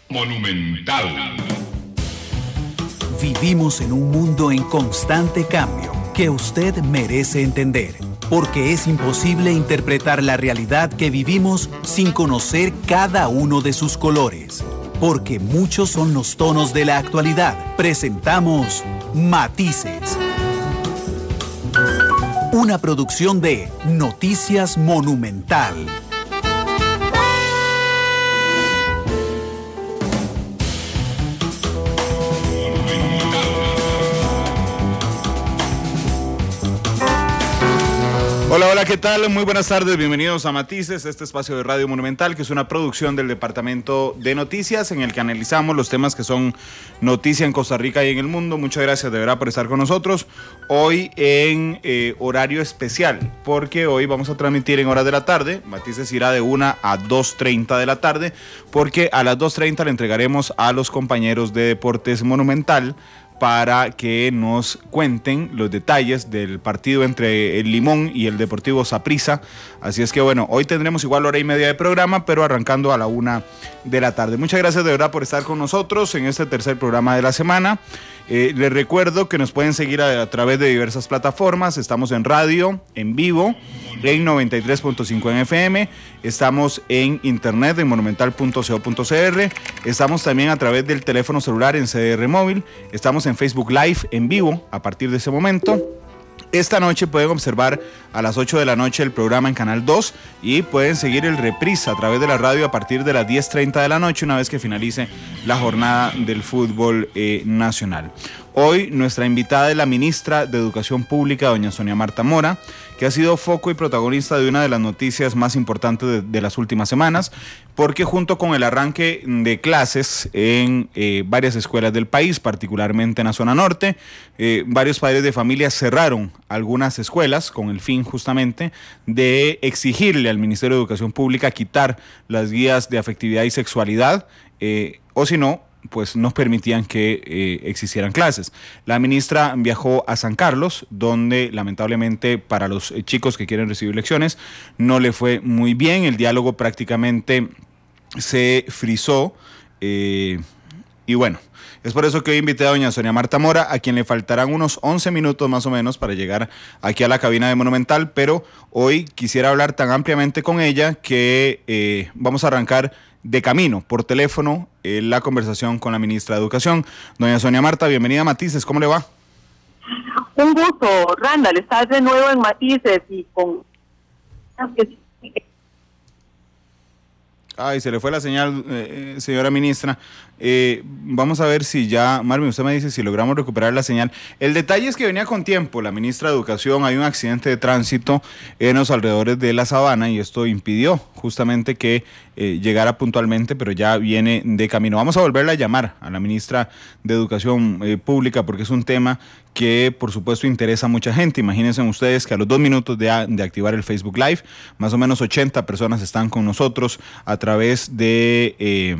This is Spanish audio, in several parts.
Monumental. Vivimos en un mundo en constante cambio que usted merece entender, porque es imposible interpretar la realidad que vivimos sin conocer cada uno de sus colores. Porque muchos son los tonos de la actualidad. Presentamos Matices. Una producción de Noticias Monumental. Hola, ¿qué tal? Muy buenas tardes, bienvenidos a Matices, este espacio de Radio Monumental, que es una producción del Departamento de Noticias, en el que analizamos los temas que son noticia en Costa Rica y en el mundo. Muchas gracias de verdad por estar con nosotros, hoy en horario especial, porque hoy vamos a transmitir en horas de la tarde. Matices irá de 1 a 2:30 de la tarde, porque a las 2:30 le entregaremos a los compañeros de Deportes Monumental para que nos cuenten los detalles del partido entre el Limón y el Deportivo Saprissa. Así es que bueno, hoy tendremos igual hora y media de programa, pero arrancando a la 1 de la tarde. Muchas gracias de verdad por estar con nosotros en este tercer programa de la semana. Les recuerdo que nos pueden seguir a través de diversas plataformas. Estamos en radio, en vivo, en 93.5 en FM. Estamos en internet en monumental.co.cr. Estamos también a través del teléfono celular en CDR Móvil. Estamos en Facebook Live en vivo a partir de ese momento. Esta noche pueden observar a las 8 de la noche el programa en Canal 2 y pueden seguir el reprise a través de la radio a partir de las 10:30 de la noche, una vez que finalice la jornada del fútbol nacional. Hoy nuestra invitada es la ministra de Educación Pública, doña Sonia Marta Mora, que ha sido foco y protagonista de una de las noticias más importantes de las últimas semanas, porque junto con el arranque de clases en varias escuelas del país, particularmente en la zona norte, varios padres de familia cerraron algunas escuelas con el fin justamente de exigirle al Ministerio de Educación Pública quitar las guías de afectividad y sexualidad, o si no, pues no permitían que existieran clases. La ministra viajó a San Carlos, donde lamentablemente para los chicos que quieren recibir lecciones no le fue muy bien. El diálogo prácticamente se frizó y bueno, es por eso que hoy invité a doña Sonia Marta Mora, a quien le faltarán unos 11 minutos más o menos para llegar aquí a la cabina de Monumental, pero hoy quisiera hablar tan ampliamente con ella que vamos a arrancar de camino, por teléfono, la conversación con la ministra de Educación. Doña Sonia Marta, bienvenida a Matices, ¿cómo le va? Un gusto, Randall, estás de nuevo en Matices y con... Ay, se le fue la señal, señora ministra. Vamos a ver si ya, Marvin, usted me dice si logramos recuperar la señal. El detalle es que venía con tiempo la ministra de Educación. Hay un accidente de tránsito en los alrededores de La Sabana y esto impidió justamente que llegara puntualmente, pero ya viene de camino. Vamos a volverla a llamar a la ministra de Educación Pública porque es un tema que por supuesto interesa a mucha gente. Imagínense ustedes que a los 2 minutos de activar el Facebook Live, más o menos 80 personas están con nosotros a través de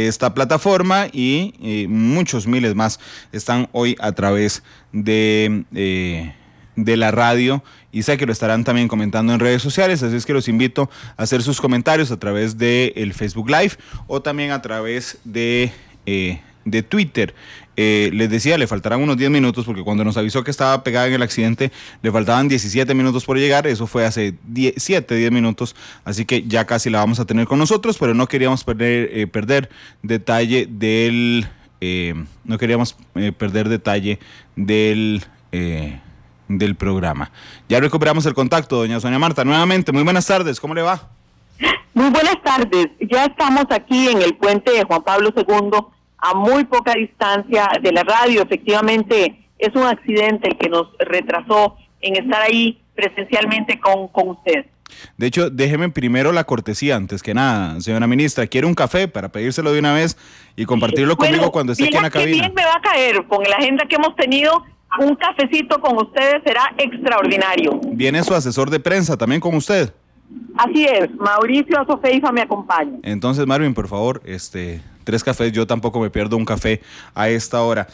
esta plataforma y muchos miles más están hoy a través de la radio, y sé que lo estarán también comentando en redes sociales, así es que los invito a hacer sus comentarios a través del Facebook Live o también a través de Twitter. Les decía, le faltarán unos 10 minutos porque cuando nos avisó que estaba pegada en el accidente le faltaban 17 minutos por llegar. Eso fue hace 10 minutos, así que ya casi la vamos a tener con nosotros, pero no queríamos perder detalle del del programa. Ya recuperamos el contacto, doña Sonia Marta, nuevamente. Muy buenas tardes, ¿cómo le va? Muy buenas tardes, ya estamos aquí en el puente de Juan Pablo II, a muy poca distancia de la radio. Efectivamente, es un accidente el que nos retrasó en estar ahí presencialmente con usted. De hecho, déjeme primero la cortesía, antes que nada, señora ministra. ¿Quiere un café para pedírselo de una vez y compartirlo conmigo cuando esté aquí en la cabina? Bien me va a caer, con la agenda que hemos tenido, un cafecito con ustedes será extraordinario. ¿Viene su asesor de prensa también con usted? Así es, Mauricio Azofeifa me acompaña. Entonces, Marvin, por favor, 3 cafés, yo tampoco me pierdo un café a esta hora.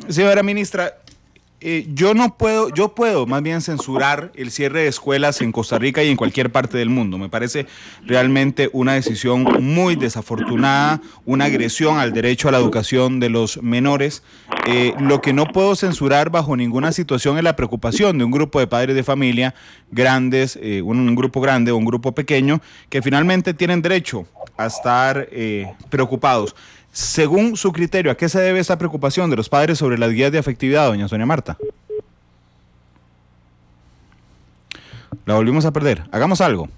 Señora ministra, yo puedo más bien censurar el cierre de escuelas en Costa Rica y en cualquier parte del mundo. Me parece realmente una decisión muy desafortunada, una agresión al derecho a la educación de los menores. Lo que no puedo censurar bajo ninguna situación es la preocupación de un grupo de padres de familia grandes, un grupo grande o un grupo pequeño, que finalmente tienen derecho a estar preocupados. Según su criterio, ¿a qué se debe esta preocupación de los padres sobre las guías de afectividad, doña Sonia Marta? La volvimos a perder. Hagamos algo.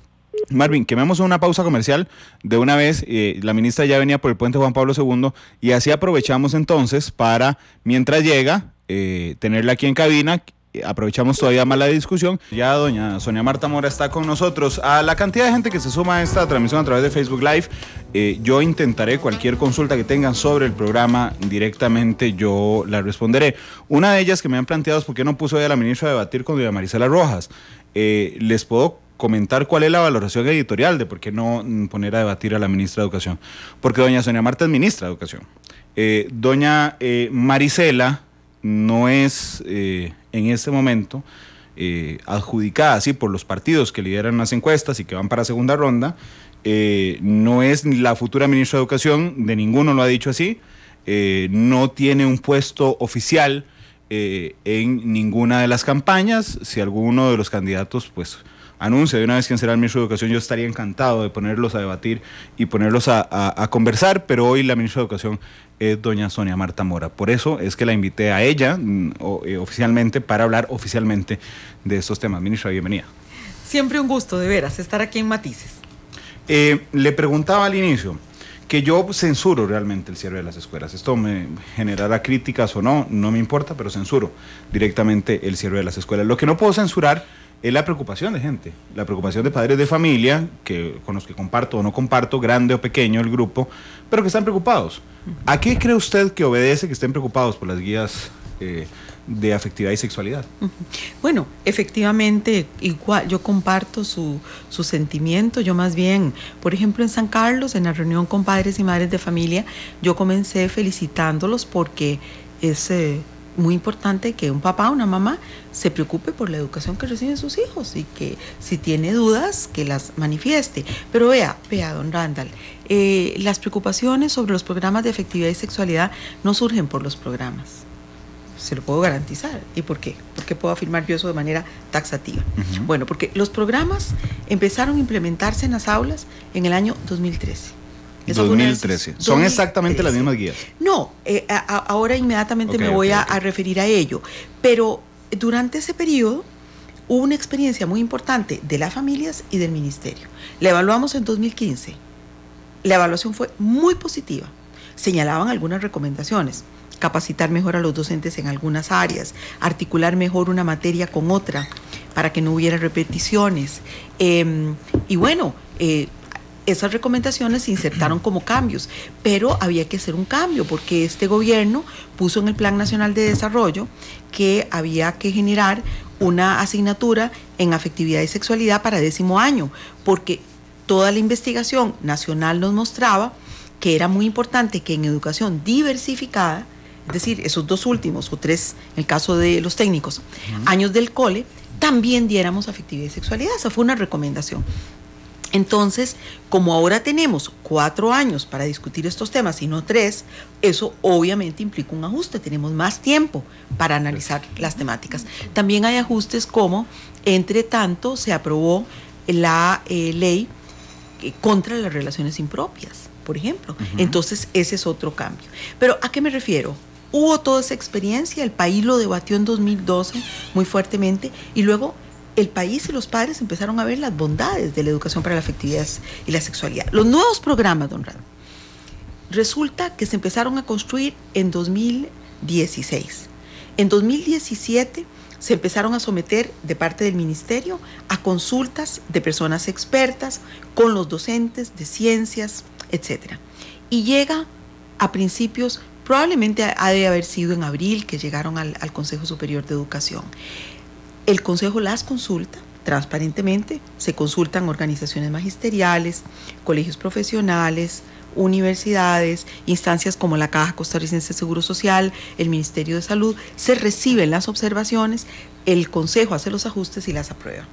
Marvin, quememos una pausa comercial de una vez. La ministra ya venía por el puente Juan Pablo II y así aprovechamos entonces para, mientras llega, tenerla aquí en cabina. Aprovechamos todavía más la discusión. Ya doña Sonia Marta Mora está con nosotros. A la cantidad de gente que se suma a esta transmisión a través de Facebook Live, yo intentaré cualquier consulta que tengan sobre el programa directamente, yo la responderé. Una de ellas que me han planteado es por qué no puso hoy a la ministra a debatir con doña Marisela Rojas. Les puedo comentar cuál es la valoración editorial de por qué no poner a debatir a la ministra de Educación. Porque doña Sonia Marta es ministra de Educación. Doña Marisela no es en este momento adjudicada así por los partidos que lideran las encuestas y que van para segunda ronda. No es la futura ministra de Educación, de ninguno lo ha dicho así. No tiene un puesto oficial en ninguna de las campañas. Si alguno de los candidatos pues anuncia de una vez quién será el ministro de Educación, yo estaría encantado de ponerlos a debatir y ponerlos a conversar, pero hoy la ministra de Educación es doña Sonia Marta Mora. Por eso es que la invité a ella oficialmente para hablar oficialmente de estos temas. Ministra, bienvenida. Siempre un gusto, de veras, estar aquí en Matices. Le preguntaba al inicio que yo censuro realmente el cierre de las escuelas. Esto me generará críticas o no, no me importa, pero censuro directamente el cierre de las escuelas. Lo que no puedo censurar es la preocupación de gente, la preocupación de padres de familia, con los que comparto o no comparto, grande o pequeño el grupo, pero que están preocupados. ¿A qué cree usted que obedece que estén preocupados por las guías de afectividad y sexualidad? Bueno, efectivamente, igual yo comparto su sentimiento. Yo más bien, por ejemplo, en San Carlos, en la reunión con padres y madres de familia, yo comencé felicitándolos porque es muy importante que un papá o una mamá se preocupe por la educación que reciben sus hijos y que si tiene dudas, que las manifieste. Pero vea, don Randall, las preocupaciones sobre los programas de afectividad y sexualidad no surgen por los programas. Se lo puedo garantizar. ¿Y por qué? ¿Por qué puedo afirmar yo eso de manera taxativa? Uh-huh. Bueno, porque los programas empezaron a implementarse en las aulas en el año 2013. 2013. ¿Son exactamente las mismas guías? No, ahora inmediatamente me voy a referir a ello. Pero durante ese periodo hubo una experiencia muy importante de las familias y del ministerio. La evaluamos en 2015. La evaluación fue muy positiva. Señalaban algunas recomendaciones: capacitar mejor a los docentes en algunas áreas, articular mejor una materia con otra para que no hubiera repeticiones. Y bueno, esas recomendaciones se insertaron como cambios, pero había que hacer un cambio porque este gobierno puso en el Plan Nacional de Desarrollo que había que generar una asignatura en afectividad y sexualidad para 10º año, porque toda la investigación nacional nos mostraba que era muy importante que en educación diversificada, es decir, esos 2 últimos o 3, en el caso de los técnicos, años del cole, también diéramos afectividad y sexualidad. Esa fue una recomendación. Entonces, como ahora tenemos 4 años para discutir estos temas y no 3, eso obviamente implica un ajuste. Tenemos más tiempo para analizar las temáticas. También hay ajustes como, entre tanto, se aprobó la ley contra las relaciones impropias, por ejemplo. Uh-huh. Entonces, ese es otro cambio. Pero, ¿a qué me refiero? Hubo toda esa experiencia, el país lo debatió en 2012 muy fuertemente y luego el país y los padres empezaron a ver las bondades de la educación para la afectividad y la sexualidad. Los nuevos programas, don Rado, resulta que se empezaron a construir en 2016. En 2017 se empezaron a someter de parte del ministerio a consultas de personas expertas con los docentes de ciencias, etc. Y llega a principios, probablemente ha de haber sido en abril, que llegaron al Consejo Superior de Educación. El Consejo las consulta transparentemente, se consultan organizaciones magisteriales, colegios profesionales, universidades, instancias como la Caja Costarricense de Seguro Social, el Ministerio de Salud, se reciben las observaciones, el Consejo hace los ajustes y las aprueba.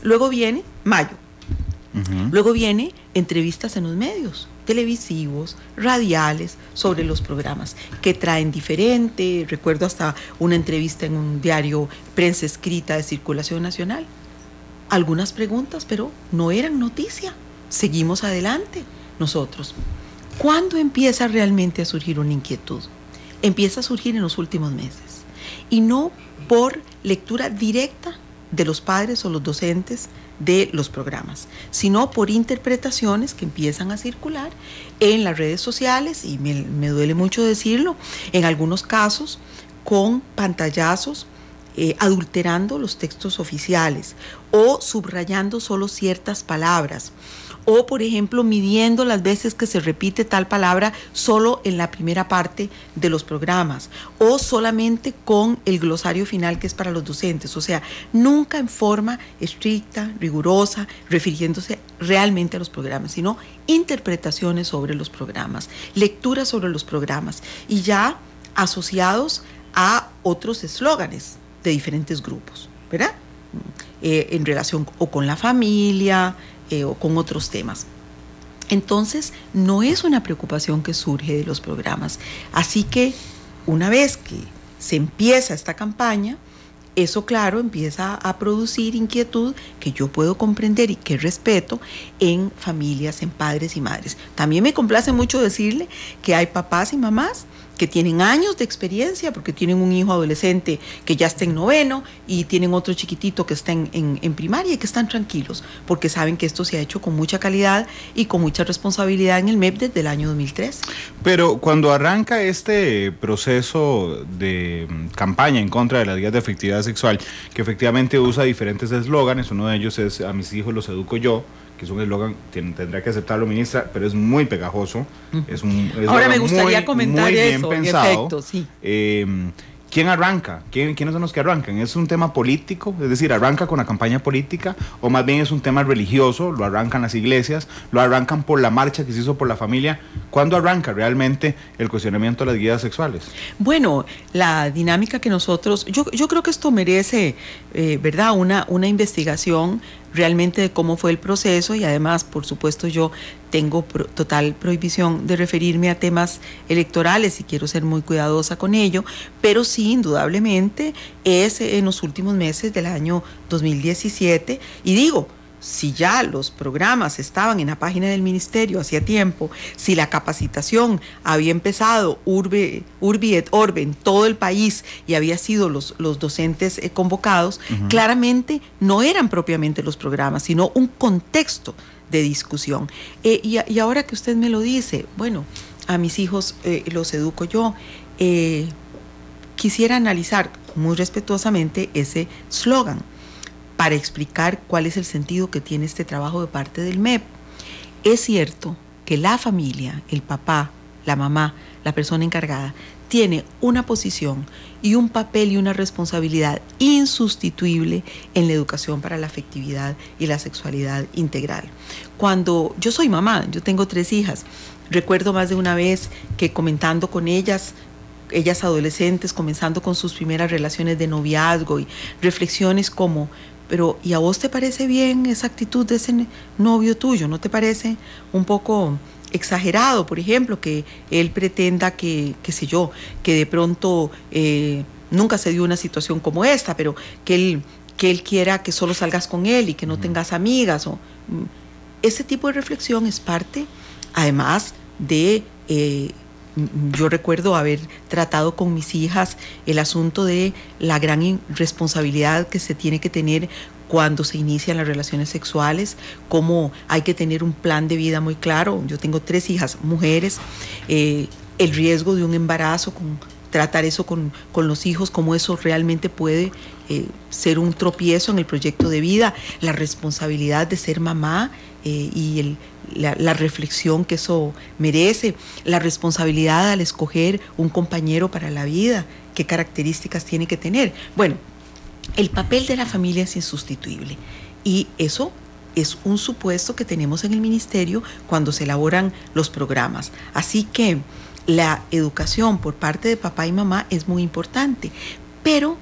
Luego viene mayo. Luego viene entrevistas en los medios televisivos, radiales, sobre los programas que traen diferente. Recuerdo hasta una entrevista en un diario prensa escrita de circulación nacional. Algunas preguntas, pero no eran noticia. Seguimos adelante nosotros. ¿Cuándo empieza realmente a surgir una inquietud? Empieza a surgir en los últimos meses, y no por lectura directa de los padres o los docentes de los programas, sino por interpretaciones que empiezan a circular en las redes sociales, y me duele mucho decirlo, en algunos casos con pantallazos, adulterando los textos oficiales o subrayando solo ciertas palabras, o por ejemplo midiendo las veces que se repite tal palabra solo en la primera parte de los programas, o solamente con el glosario final que es para los docentes. O sea, nunca en forma estricta, rigurosa, refiriéndose realmente a los programas, sino interpretaciones sobre los programas, lecturas sobre los programas, y ya asociados a otros eslóganes de diferentes grupos, ¿verdad? En relación o con la familia, o con otros temas. Entonces, no es una preocupación que surge de los programas. Así que, una vez que se empieza esta campaña, eso, claro, empieza a producir inquietud que yo puedo comprender y que respeto en familias, en padres y madres. También me complace mucho decirle que hay papás y mamás que tienen años de experiencia, porque tienen un hijo adolescente que ya está en noveno y tienen otro chiquitito que está en primaria, y que están tranquilos porque saben que esto se ha hecho con mucha calidad y con mucha responsabilidad en el MEP desde el año 2003. Pero cuando arranca este proceso de campaña en contra de las guías de afectividad sexual, que efectivamente usa diferentes eslóganes, uno de ellos es "a mis hijos los educo yo", que es un eslogan, tendrá que aceptarlo, ministra, pero es muy pegajoso. Es un Ahora me gustaría comentar muy bien eso, pensado. en efecto, sí. ¿Quién arranca? ¿Quiénes son los que arrancan? ¿Es un tema político? Es decir, ¿arranca con la campaña política? ¿O más bien es un tema religioso? ¿Lo arrancan las iglesias? ¿Lo arrancan por la marcha que se hizo por la familia? ¿Cuándo arranca realmente el cuestionamiento de las guías sexuales? Bueno, la dinámica que nosotros... Yo creo que esto merece, ¿verdad?, una investigación realmente de cómo fue el proceso, y además, por supuesto, yo tengo total prohibición de referirme a temas electorales y quiero ser muy cuidadosa con ello, pero sí, indudablemente, es en los últimos meses del año 2017, y digo, si ya los programas estaban en la página del ministerio hacía tiempo, si la capacitación había empezado urbi et orbe en todo el país y había sido los docentes convocados, claramente no eran propiamente los programas, sino un contexto de discusión. Y ahora que usted me lo dice, bueno, a mis hijos los educo yo, quisiera analizar muy respetuosamente ese slogan para explicar cuál es el sentido que tiene este trabajo de parte del MEP. Es cierto que la familia, el papá, la mamá, la persona encargada, tiene una posición y un papel y una responsabilidad insustituible en la educación para la afectividad y la sexualidad integral. Cuando yo soy mamá, yo tengo 3 hijas, recuerdo más de una vez que comentando con ellas adolescentes, comenzando con sus primeras relaciones de noviazgo, y reflexiones como: pero ¿y a vos te parece bien esa actitud de ese novio tuyo? ¿No te parece un poco exagerado, por ejemplo, que él pretenda que, qué sé yo, que de pronto nunca se dio una situación como esta, pero que él quiera que solo salgas con él y que no tengas amigas? Ese tipo de reflexión es parte, además de... yo recuerdo haber tratado con mis hijas el asunto de la gran responsabilidad que se tiene que tener cuando se inician las relaciones sexuales, cómo hay que tener un plan de vida muy claro. Yo tengo 3 hijas mujeres, el riesgo de un embarazo, tratar eso con los hijos, cómo eso realmente puede ser un tropiezo en el proyecto de vida, la responsabilidad de ser mamá y la reflexión que eso merece, la responsabilidad al escoger un compañero para la vida, qué características tiene que tener. Bueno, el papel de la familia es insustituible, y eso es un supuesto que tenemos en el ministerio cuando se elaboran los programas. Así que la educación por parte de papá y mamá es muy importante. Pero,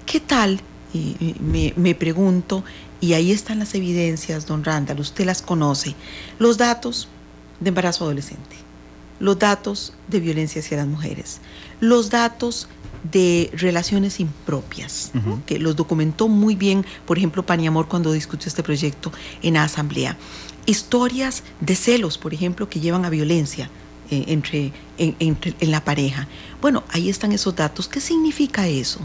¿qué tal? Me pregunto, y ahí están las evidencias, don Randall, usted las conoce, los datos de embarazo adolescente, los datos de violencia hacia las mujeres, los datos de relaciones impropias, que los documentó muy bien, por ejemplo, Paniamor cuando discutió este proyecto en la asamblea. Historias de celos, por ejemplo, que llevan a violencia en la pareja. Bueno, ahí están esos datos. ¿Qué significa eso?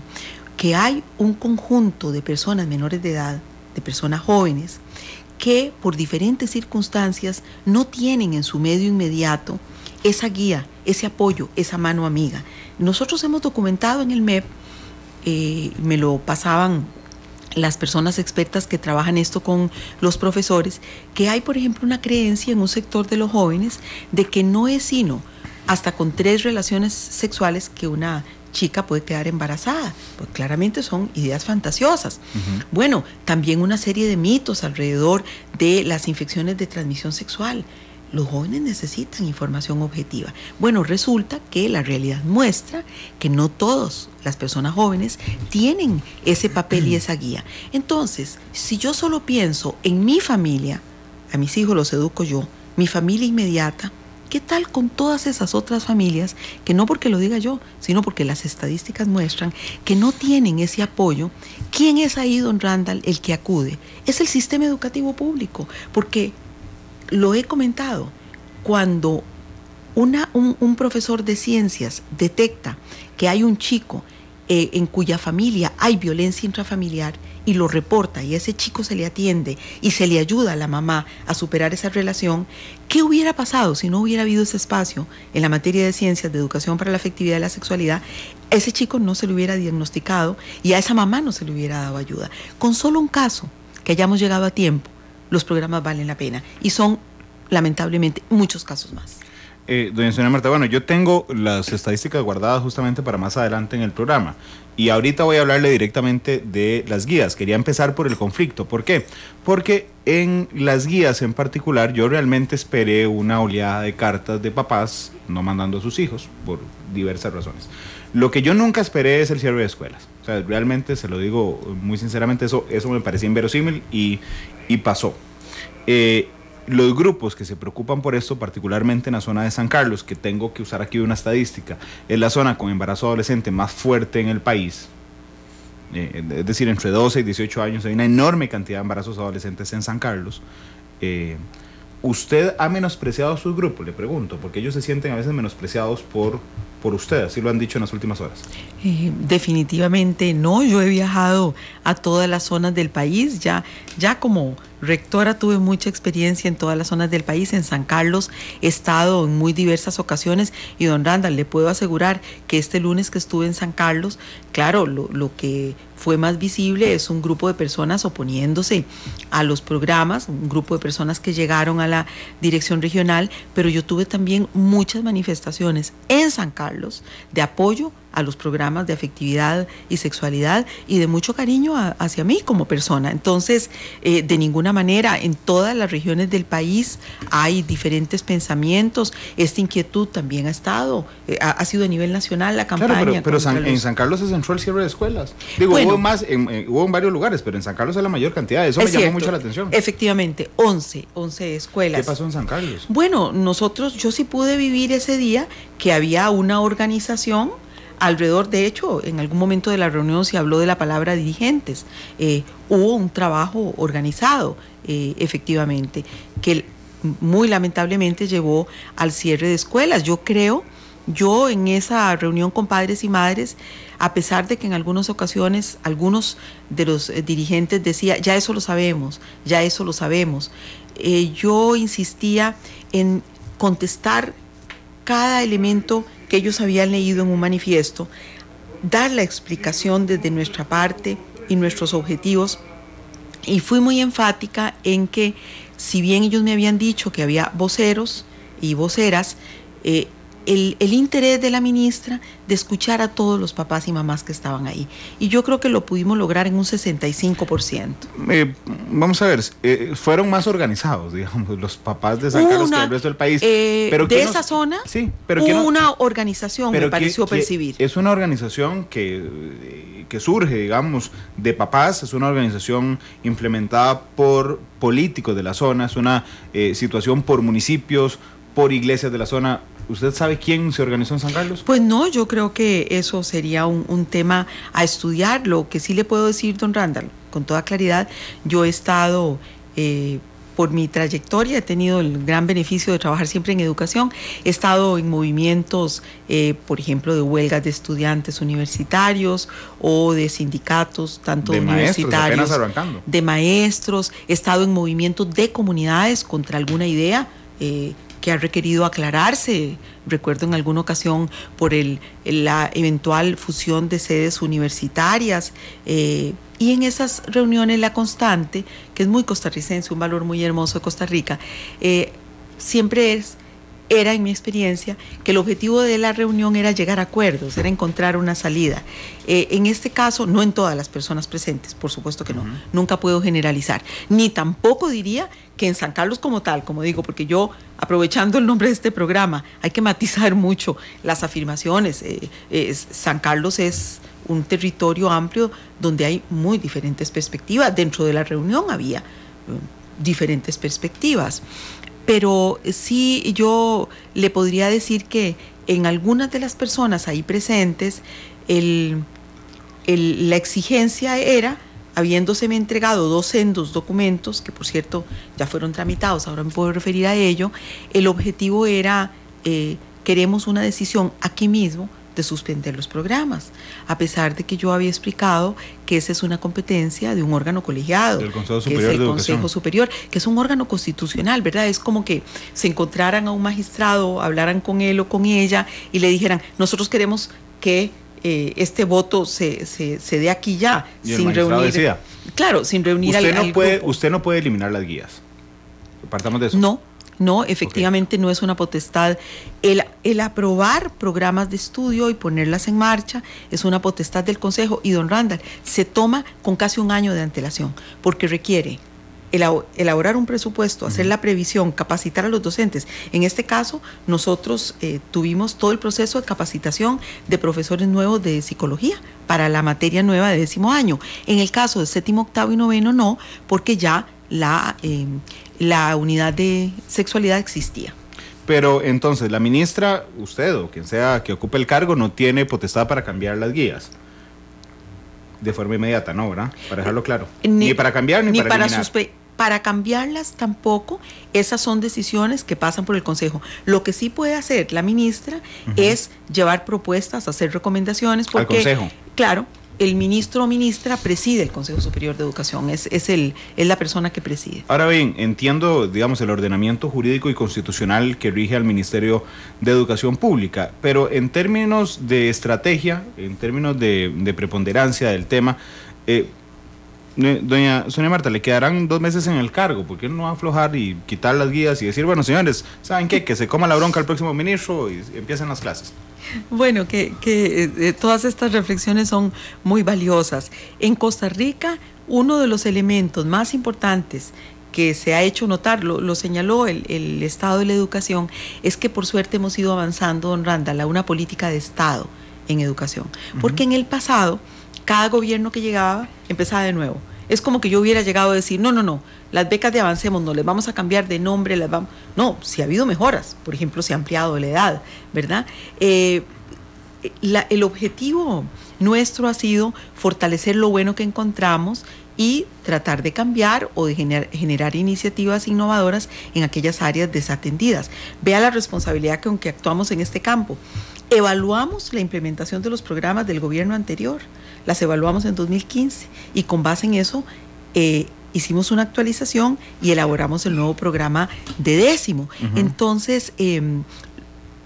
Que hay un conjunto de personas menores de edad, de personas jóvenes, que por diferentes circunstancias no tienen en su medio inmediato esa guía, ese apoyo, esa mano amiga. Nosotros hemos documentado en el MEP, me lo pasaban las personas expertas que trabajan esto con los profesores, que hay, por ejemplo, una creencia en un sector de los jóvenes de que no es sino hasta con 3 relaciones sexuales que una chica puede quedar embarazada. Pues claramente son ideas fantasiosas. Bueno, también una serie de mitos alrededor de las infecciones de transmisión sexual. Los jóvenes necesitan información objetiva. Bueno, resulta que la realidad muestra que no todas las personas jóvenes tienen ese papel y esa guía. Entonces, si yo solo pienso en mi familia, a mis hijos los educo yo, mi familia inmediata, ¿qué tal con todas esas otras familias que no porque lo diga yo, sino porque las estadísticas muestran que no tienen ese apoyo? ¿Quién es ahí, don Randall, el que acude? Es el sistema educativo público, porque lo he comentado, cuando un profesor de ciencias detecta que hay un chico en cuya familia hay violencia intrafamiliar y lo reporta y a ese chico se le atiende y se le ayuda a la mamá a superar esa relación, ¿qué hubiera pasado si no hubiera habido ese espacio en la materia de ciencias de educación para la afectividad y la sexualidad? A ese chico no se le hubiera diagnosticado y a esa mamá no se le hubiera dado ayuda. Con solo un caso que hayamos llegado a tiempo, los programas valen la pena y son lamentablemente muchos casos más. Doña señora Marta, bueno, yo tengo las estadísticas guardadas justamente para más adelante en el programa y ahorita voy a hablarle directamente de las guías. Quería empezar por el conflicto. ¿Por qué? Porque en las guías en particular yo realmente esperé una oleada de cartas de papás no mandando a sus hijos por diversas razones. Lo que yo nunca esperé es el cierre de escuelas. O sea, realmente se lo digo muy sinceramente, eso me parecía inverosímil y pasó. Los grupos que se preocupan por esto, particularmente en la zona de San Carlos, que tengo que usar aquí una estadística, es la zona con embarazo adolescente más fuerte en el país, es decir, entre 12 y 18 años hay una enorme cantidad de embarazos adolescentes en San Carlos. ¿Usted ha menospreciado a sus grupos? Le pregunto, porque ellos se sienten a veces menospreciados por usted, así lo han dicho en las últimas horas. Definitivamente no, yo he viajado a todas las zonas del país, ya como rectora tuve mucha experiencia en todas las zonas del país. En San Carlos he estado en muy diversas ocasiones y don Randall, le puedo asegurar que este lunes que estuve en San Carlos, claro, lo que fue más visible es un grupo de personas oponiéndose a los programas, un grupo de personas que llegaron a la dirección regional, pero yo tuve también muchas manifestaciones en San Carlos de apoyo a los programas de afectividad y sexualidad y de mucho cariño hacia mí como persona. Entonces, de ninguna manera, en todas las regiones del país hay diferentes pensamientos. Esta inquietud también ha sido a nivel nacional la campaña. Claro, pero en San Carlos se centró el cierre de escuelas. Digo, bueno, hubo en varios lugares, pero en San Carlos es la mayor cantidad. Eso me llamó mucho la atención. Efectivamente, 11 escuelas. ¿Qué pasó en San Carlos? Bueno, yo sí pude vivir ese día que había una organización alrededor. De hecho, en algún momento de la reunión se habló de la palabra dirigentes. Hubo un trabajo organizado, efectivamente, que muy lamentablemente llevó al cierre de escuelas. Yo en esa reunión con padres y madres, a pesar de que en algunas ocasiones algunos de los dirigentes decían, ya eso lo sabemos, yo insistía en contestar cada elemento que ellos habían leído en un manifiesto, dar la explicación desde nuestra parte y nuestros objetivos, y fui muy enfática en que, si bien ellos me habían dicho que había voceros y voceras, el interés de la ministra de escuchar a todos los papás y mamás que estaban ahí. Y yo creo que lo pudimos lograr en un 65%. Vamos a ver, fueron más organizados, digamos, los papás de San Carlos que el resto del país. Pero de esa zona, sí, pero hubo una organización, me pareció percibir. Es una organización que surge, digamos, de papás, es una organización implementada por políticos de la zona, es una situación por municipios, por iglesias de la zona. ¿Usted sabe quién se organizó en San Carlos? Pues no, yo creo que eso sería un tema a estudiar. Lo que sí le puedo decir, don Randall, con toda claridad, yo he estado, por mi trayectoria, he tenido el gran beneficio de trabajar siempre en educación. He estado en movimientos, por ejemplo, de huelgas de estudiantes universitarios o de sindicatos, tanto de universitarios, maestros, apenas arrancando. De maestros. He estado en movimientos de comunidades contra alguna idea que ha requerido aclararse. Recuerdo en alguna ocasión por la eventual fusión de sedes universitarias, y en esas reuniones la constante, que es muy costarricense, un valor muy hermoso de Costa Rica, siempre era en mi experiencia que el objetivo de la reunión era llegar a acuerdos, era encontrar una salida. En este caso, no en todas las personas presentes, por supuesto que no, nunca puedo generalizar, ni tampoco diría que en San Carlos como tal, como digo, porque yo, aprovechando el nombre de este programa, hay que matizar mucho las afirmaciones. San Carlos es un territorio amplio donde hay muy diferentes perspectivas. Dentro de la reunión había diferentes perspectivas. Pero sí, yo le podría decir que en algunas de las personas ahí presentes, la exigencia era, habiéndoseme entregado 2 sendos documentos, que por cierto ya fueron tramitados, ahora me puedo referir a ello, el objetivo era, queremos una decisión aquí mismo de suspender los programas, a pesar de que yo había explicado que esa es una competencia de un órgano colegiado, del Consejo que Superior es el de Educación. Consejo Superior, que es un órgano constitucional, ¿verdad? Es como que se encontraran a un magistrado, hablaran con él o con ella y le dijeran, nosotros queremos que este voto se dé aquí ya, y sin reunir. Decida. Claro, sin reunir al grupo. Usted no puede eliminar las guías. Partamos de eso. No, efectivamente no es una potestad. El aprobar programas de estudio y ponerlas en marcha es una potestad del Consejo, y don Randall, se toma con casi un año de antelación, porque requiere elaborar un presupuesto, hacer la previsión, capacitar a los docentes. En este caso, nosotros tuvimos todo el proceso de capacitación de profesores nuevos de psicología para la materia nueva de 10º año. En el caso de 7º, 8º y 9º no, porque ya la unidad de sexualidad existía. Pero entonces, la ministra, usted o quien sea que ocupe el cargo, no tiene potestad para cambiar las guías de forma inmediata, ¿no? ¿Verdad? Para dejarlo claro. Ni para cambiar ni para eliminar. Para cambiarlas tampoco. Esas son decisiones que pasan por el Consejo. Lo que sí puede hacer la ministra es llevar propuestas, hacer recomendaciones. Porque, al Consejo. Claro, el ministro o ministra preside el Consejo Superior de Educación, es la persona que preside. Ahora bien, entiendo, digamos, el ordenamiento jurídico y constitucional que rige al Ministerio de Educación Pública, pero en términos de estrategia, en términos de preponderancia del tema, doña Sonia Marta, le quedarán 2 meses en el cargo, ¿por qué no va a aflojar y quitar las guías y decir, bueno, señores, ¿saben qué? Que se coma la bronca el próximo ministro y empiecen las clases? Bueno, que todas estas reflexiones son muy valiosas. En Costa Rica, uno de los elementos más importantes que se ha hecho notar, lo señaló el Estado de la Educación, es que por suerte hemos ido avanzando, don Randall, a una política de Estado en educación. Porque en el pasado, cada gobierno que llegaba empezaba de nuevo. Es como que yo hubiera llegado a decir, no, las becas de Avancemos no les vamos a cambiar de nombre, no, sí ha habido mejoras, por ejemplo, se ha ampliado la edad, ¿verdad? El objetivo nuestro ha sido fortalecer lo bueno que encontramos y tratar de cambiar o de generar iniciativas innovadoras en aquellas áreas desatendidas. Vea la responsabilidad con que actuamos en este campo. Evaluamos la implementación de los programas del gobierno anterior, las evaluamos en 2015 y con base en eso hicimos una actualización y elaboramos el nuevo programa de 10º. Entonces,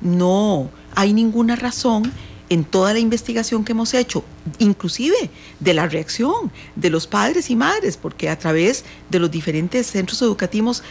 no hay ninguna razón en toda la investigación que hemos hecho, inclusive de la reacción de los padres y madres, porque a través de los diferentes centros educativos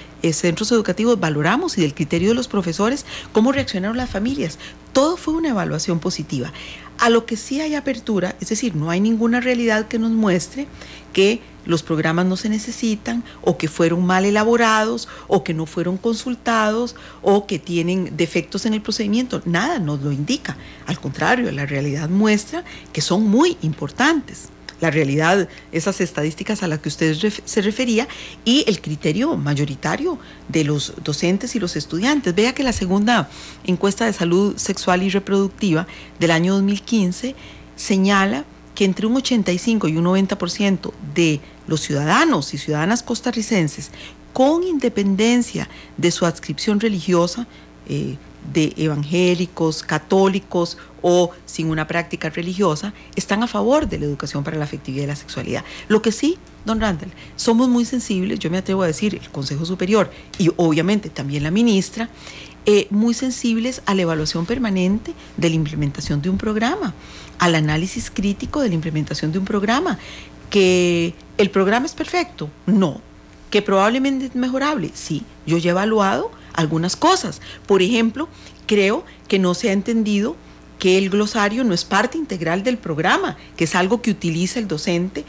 valoramos, y del criterio de los profesores, cómo reaccionaron las familias. Todo fue una evaluación positiva. A lo que sí hay apertura, es decir, no hay ninguna realidad que nos muestre que los programas no se necesitan, o que fueron mal elaborados, o que no fueron consultados, o que tienen defectos en el procedimiento. Nada nos lo indica. Al contrario, la realidad muestra que son muy importantes. La realidad, esas estadísticas a las que usted se refería, y el criterio mayoritario de los docentes y los estudiantes. Vea que la segunda encuesta de salud sexual y reproductiva del año 2015 señala que entre un 85 y un 90% de los ciudadanos y ciudadanas costarricenses, con independencia de su adscripción religiosa, de evangélicos, católicos o sin una práctica religiosa, están a favor de la educación para la afectividad y la sexualidad. Lo que sí, don Randall, somos muy sensibles, yo me atrevo a decir, el Consejo Superior y obviamente también la ministra, muy sensibles a la evaluación permanente de la implementación de un programa, al análisis crítico de la implementación de un programa. ¿Que el programa es perfecto? No. ¿Que probablemente es mejorable? Sí. Yo ya he evaluado algunas cosas. Por ejemplo, creo que no se ha entendido que el glosario no es parte integral del programa, que es algo que utiliza el docente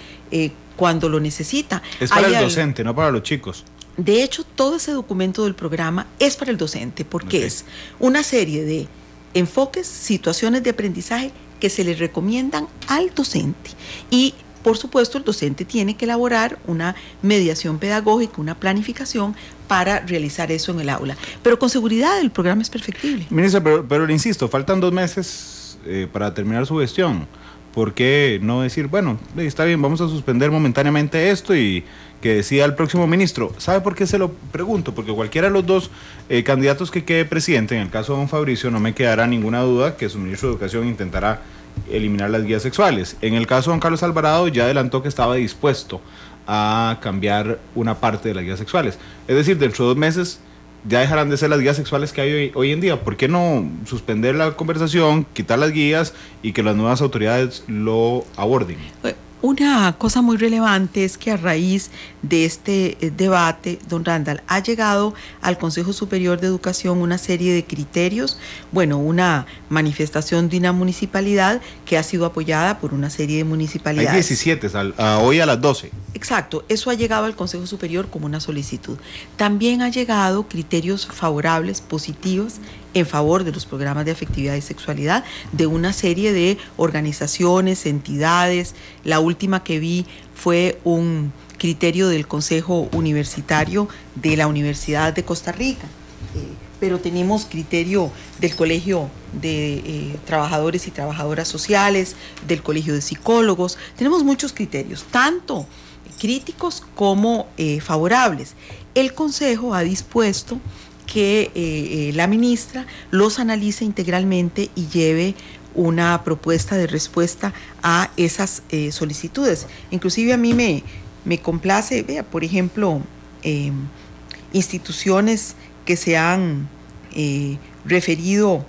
cuando lo necesita. Es para el docente, no para los chicos. De hecho, todo ese documento del programa es para el docente, porque es una serie de enfoques, situaciones de aprendizaje que se le recomiendan al docente. Y, por supuesto, el docente tiene que elaborar una mediación pedagógica, una planificación para realizar eso en el aula. Pero con seguridad el programa es perfectible. Ministra, pero le insisto, faltan 2 meses para terminar su gestión. ¿Por qué no decir, bueno, está bien, vamos a suspender momentáneamente esto y que decida el próximo ministro? ¿Sabe por qué se lo pregunto? Porque cualquiera de los dos candidatos que quede presidente, en el caso de don Fabricio, no me quedará ninguna duda que su ministro de Educación intentará eliminar las guías sexuales. En el caso de don Carlos Alvarado ya adelantó que estaba dispuesto a cambiar una parte de las guías sexuales. Es decir, dentro de 2 meses ya dejarán de ser las guías sexuales que hay hoy en día. ¿Por qué no suspender la conversación, quitar las guías y que las nuevas autoridades lo aborden? Una cosa muy relevante es que a raíz de este debate, don Randall, ha llegado al Consejo Superior de Educación una serie de criterios, una manifestación de una municipalidad que ha sido apoyada por una serie de municipalidades. Hay 17, hoy a las 12. Exacto, eso ha llegado al Consejo Superior como una solicitud. También ha llegado criterios favorables, positivos, en favor de los programas de afectividad y sexualidad de una serie de organizaciones, entidades. La última que vi fue un criterio del Consejo Universitario de la Universidad de Costa Rica, pero tenemos criterio del Colegio de Trabajadores y Trabajadoras Sociales, del Colegio de Psicólogos. Tenemos muchos criterios, tanto críticos como favorables. El Consejo ha dispuesto que la ministra los analice integralmente y lleve una propuesta de respuesta a esas solicitudes. Inclusive a mí me complace, vea, por ejemplo, instituciones que se han referido,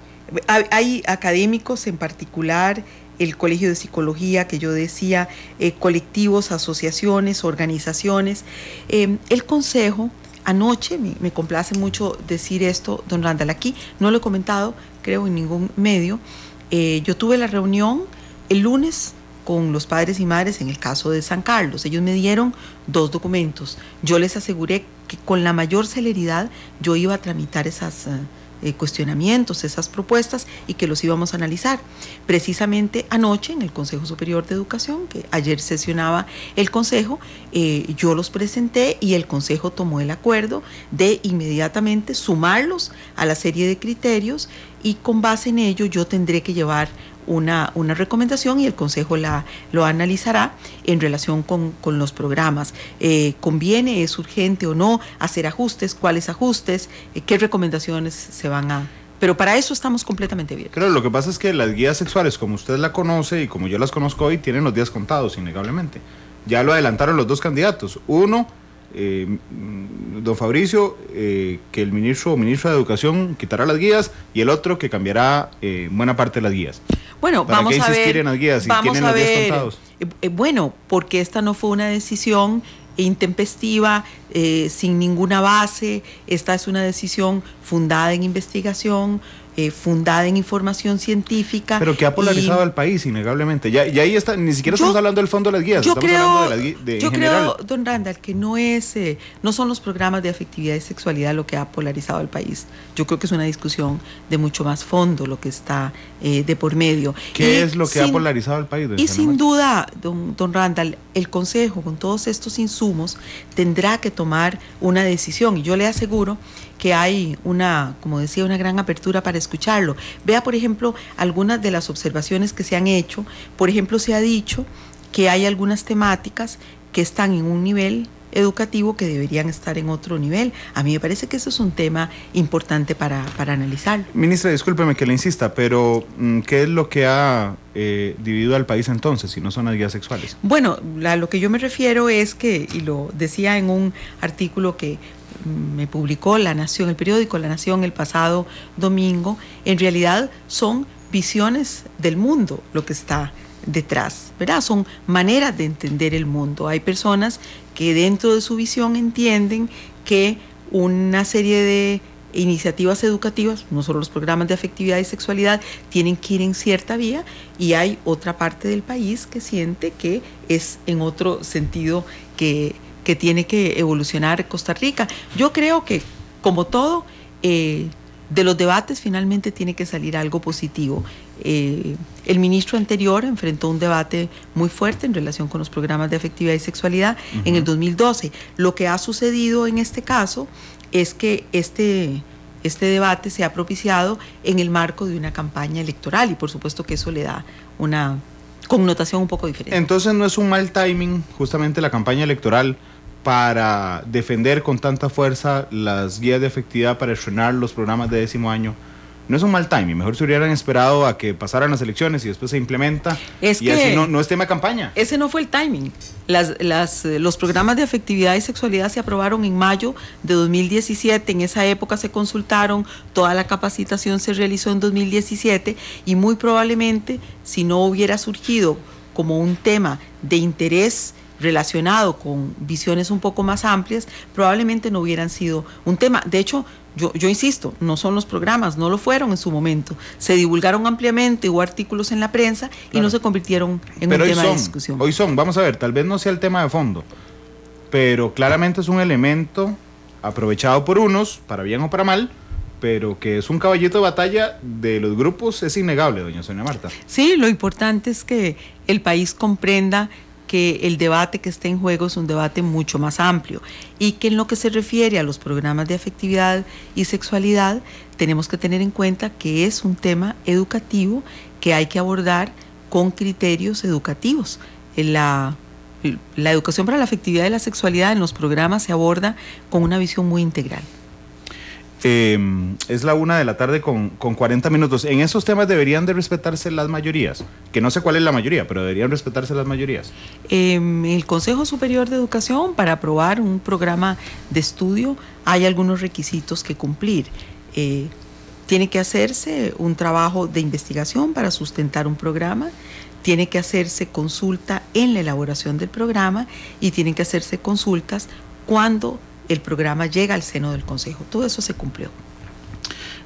hay académicos en particular, el Colegio de Psicología que yo decía, colectivos, asociaciones, organizaciones, el Consejo. Anoche, me complace mucho decir esto, don Randall, aquí no lo he comentado, creo, en ningún medio. Yo tuve la reunión el lunes con los padres y madres en el caso de San Carlos. Ellos me dieron 2 documentos. Yo les aseguré que con la mayor celeridad yo iba a tramitar esas cuestionamientos, esas propuestas, y que los íbamos a analizar. Precisamente anoche en el Consejo Superior de Educación, que ayer sesionaba el Consejo, yo los presenté y el Consejo tomó el acuerdo de inmediatamente sumarlos a la serie de criterios, y con base en ello yo tendré que llevar una recomendación y el Consejo lo analizará en relación con los programas. ¿Conviene, es urgente o no hacer ajustes? ¿Cuáles ajustes? ¿Qué recomendaciones se van a...? Pero para eso estamos completamente abiertos. Claro, lo que pasa es que las guías sexuales, como usted la conoce y como yo las conozco hoy, tienen los días contados, innegablemente. Ya lo adelantaron los 2 candidatos. Uno, don Fabricio, que el ministro o ministra de Educación quitará las guías, y el otro que cambiará buena parte de las guías. Bueno, ¿Para vamos qué a insistir ver, en las guías si vamos tienen a los días ver, contados? Bueno, porque esta no fue una decisión intempestiva, sin ninguna base. Esta es una decisión fundada en investigación, fundada en información científica. Pero que ha polarizado al país, innegablemente. Ya ahí está, ni siquiera estamos hablando del fondo de las guías, estamos hablando de las guías en general. Creo, don Randall, que no son los programas de afectividad y sexualidad lo que ha polarizado al país. Yo creo que es una discusión de mucho más fondo lo que está de por medio. ¿Qué es lo que ha polarizado al país? Y sin duda, don Randall, el Consejo, con todos estos insumos, tendrá que tomar una decisión. Y yo le aseguro que hay como decía, una gran apertura para escucharlo. Vea, por ejemplo, algunas de las observaciones que se han hecho. Por ejemplo, se ha dicho que hay algunas temáticas que están en un nivel educativo que deberían estar en otro nivel. A mí me parece que eso es un tema importante para analizar. Ministra, discúlpeme que le insista, pero ¿qué es lo que ha dividido al país entonces, si no son las guías sexuales? Bueno, a lo que yo me refiero es que, y lo decía en un artículo que me publicó La Nación, el periódico La Nación, el pasado domingo, en realidad son visiones del mundo lo que está detrás, ¿verdad? Son maneras de entender el mundo. Hay personas que dentro de su visión entienden que una serie de iniciativas educativas, no solo los programas de afectividad y sexualidad, tienen que ir en cierta vía, y hay otra parte del país que siente que es en otro sentido que tiene que evolucionar Costa Rica. Yo creo que, como todo, de los debates finalmente tiene que salir algo positivo. El ministro anterior enfrentó un debate muy fuerte en relación con los programas de afectividad y sexualidad en el 2012. Lo que ha sucedido en este caso es que este debate se ha propiciado en el marco de una campaña electoral, y por supuesto que eso le da una connotación un poco diferente. Entonces no es un mal timing justamente la campaña electoral para defender con tanta fuerza las guías de afectividad para estrenar los programas de 10º año. No es un mal timing, mejor se hubieran esperado a que pasaran las elecciones y después se implementa, y así no es tema de campaña. Ese no fue el timing. Los programas de afectividad y sexualidad se aprobaron en mayo de 2017, en esa época se consultaron, toda la capacitación se realizó en 2017, y muy probablemente, si no hubiera surgido como un tema de interés relacionado con visiones un poco más amplias, probablemente no hubieran sido un tema. De hecho, yo insisto, no son los programas, no lo fueron en su momento. Se divulgaron ampliamente, hubo artículos en la prensa, claro, y no se convirtieron en un tema de discusión. Hoy vamos a ver, tal vez no sea el tema de fondo, pero claramente es un elemento aprovechado por unos, para bien o para mal, pero que es un caballito de batalla de los grupos, es innegable, doña Sonia Marta. Sí, lo importante es que el país comprenda que el debate que está en juego es un debate mucho más amplio, y que en lo que se refiere a los programas de afectividad y sexualidad tenemos que tener en cuenta que es un tema educativo que hay que abordar con criterios educativos. La educación para la afectividad y la sexualidad en los programas se aborda con una visión muy integral. Es la 1:00 p.m. con 40 minutos. En esos temas deberían de respetarse las mayorías, que no sé cuál es la mayoría, pero deberían respetarse las mayorías. El Consejo Superior de Educación, para aprobar un programa de estudio, hay algunos requisitos que cumplir. Tiene que hacerse un trabajo de investigación para sustentar un programa, tiene que hacerse consulta en la elaboración del programa, y tienen que hacerse consultas cuando el programa llega al seno del Consejo. Todo eso se cumplió.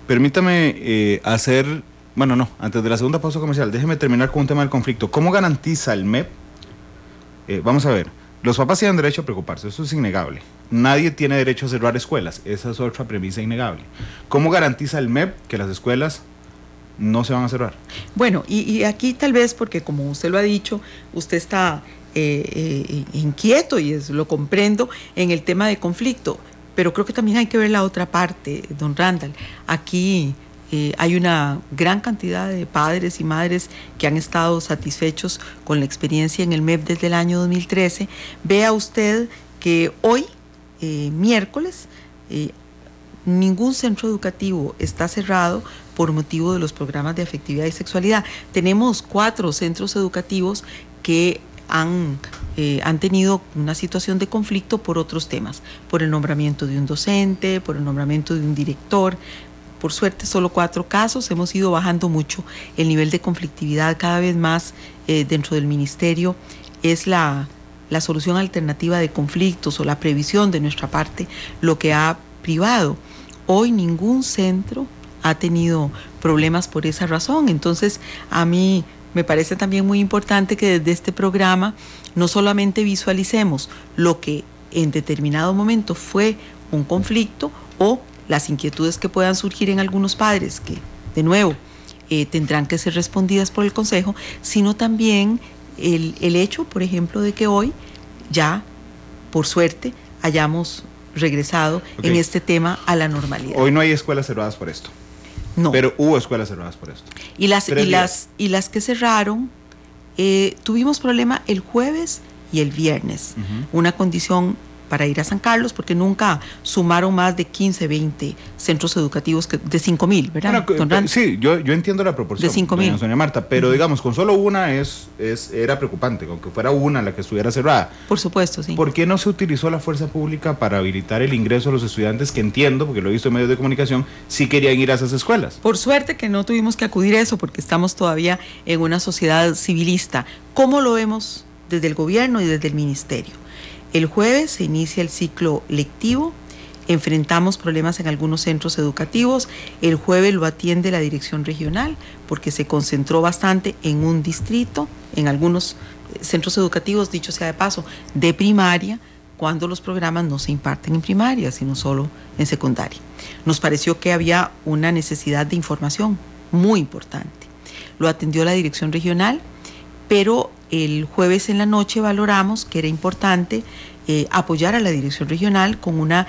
Permítame antes de la segunda pausa comercial, déjeme terminar con un tema del conflicto. ¿Cómo garantiza el MEP? Vamos a ver, los papás tienen derecho a preocuparse, eso es innegable. Nadie tiene derecho a cerrar escuelas, esa es otra premisa innegable. ¿Cómo garantiza el MEP que las escuelas no se van a cerrar? Bueno, y aquí tal vez, porque como usted lo ha dicho, usted está inquieto, y lo comprendo, en el tema de conflicto, pero creo que también hay que ver la otra parte, don Randall. Aquí hay una gran cantidad de padres y madres que han estado satisfechos con la experiencia en el MEP desde el año 2013. Vea usted que hoy, miércoles, ningún centro educativo está cerrado por motivo de los programas de afectividad y sexualidad. Tenemos 4 centros educativos que han tenido una situación de conflicto por otros temas, por el nombramiento de un docente, por el nombramiento de un director, por suerte solo 4 casos. Hemos ido bajando mucho el nivel de conflictividad cada vez más dentro del ministerio. Es la solución alternativa de conflictos o la previsión de nuestra parte lo que ha privado. Hoy ningún centro ha tenido problemas por esa razón. Entonces, a mí me parece también muy importante que desde este programa no solamente visualicemos lo que en determinado momento fue un conflicto o las inquietudes que puedan surgir en algunos padres que, de nuevo, tendrán que ser respondidas por el Consejo, sino también el hecho, por ejemplo, de que hoy ya, por suerte, hayamos regresado en este tema a la normalidad. Hoy no hay escuelas cerradas por esto. No. Pero hubo escuelas cerradas por esto. Y las que cerraron, tuvimos problema el jueves y el viernes. Una condición para ir a San Carlos, porque nunca sumaron más de 15, 20 centros educativos de 5,000, ¿verdad? Bueno, sí, yo entiendo la proporción. De 5,000. Doña Marta, pero digamos, con solo una era preocupante, aunque fuera una la que estuviera cerrada. Por supuesto, sí. ¿Por qué no se utilizó la fuerza pública para habilitar el ingreso a los estudiantes que entiendo, porque lo he visto en medios de comunicación, sí querían ir a esas escuelas? Por suerte que no tuvimos que acudir a eso, porque estamos todavía en una sociedad civilista. ¿Cómo lo vemos desde el gobierno y desde el ministerio? El jueves se inicia el ciclo lectivo, enfrentamos problemas en algunos centros educativos. El jueves lo atiende la dirección regional porque se concentró bastante en un distrito, en algunos centros educativos, dicho sea de paso, de primaria, cuando los programas no se imparten en primaria, sino solo en secundaria. Nos pareció que había una necesidad de información muy importante. Lo atendió la dirección regional, pero el jueves en la noche valoramos que era importante apoyar a la dirección regional con una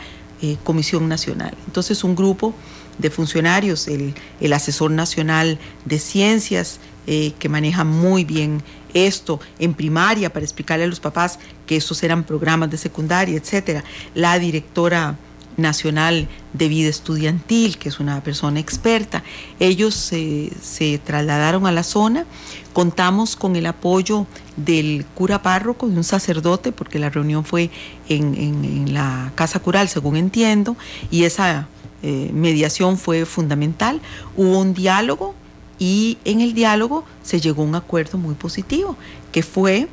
comisión nacional. Entonces, un grupo de funcionarios, el asesor nacional de ciencias, que maneja muy bien esto en primaria para explicarle a los papás que estos eran programas de secundaria, etcétera. La directora nacional de vida estudiantil, que es una persona experta. Ellos se trasladaron a la zona. Contamos con el apoyo del cura párroco, de un sacerdote, porque la reunión fue en la casa cural, según entiendo, y esa mediación fue fundamental. Hubo un diálogo y en el diálogo se llegó a un acuerdo muy positivo, que fue,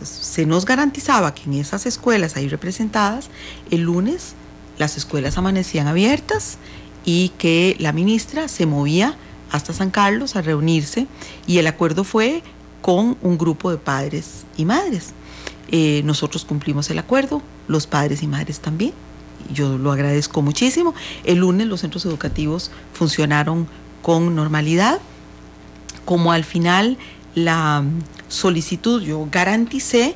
se nos garantizaba que en esas escuelas ahí representadas, el lunes las escuelas amanecían abiertas y que la ministra se movía hasta San Carlos a reunirse, y el acuerdo fue con un grupo de padres y madres. Nosotros cumplimos el acuerdo, los padres y madres también. Yo lo agradezco muchísimo. El lunes los centros educativos funcionaron con normalidad. Como al final la solicitud, yo garanticé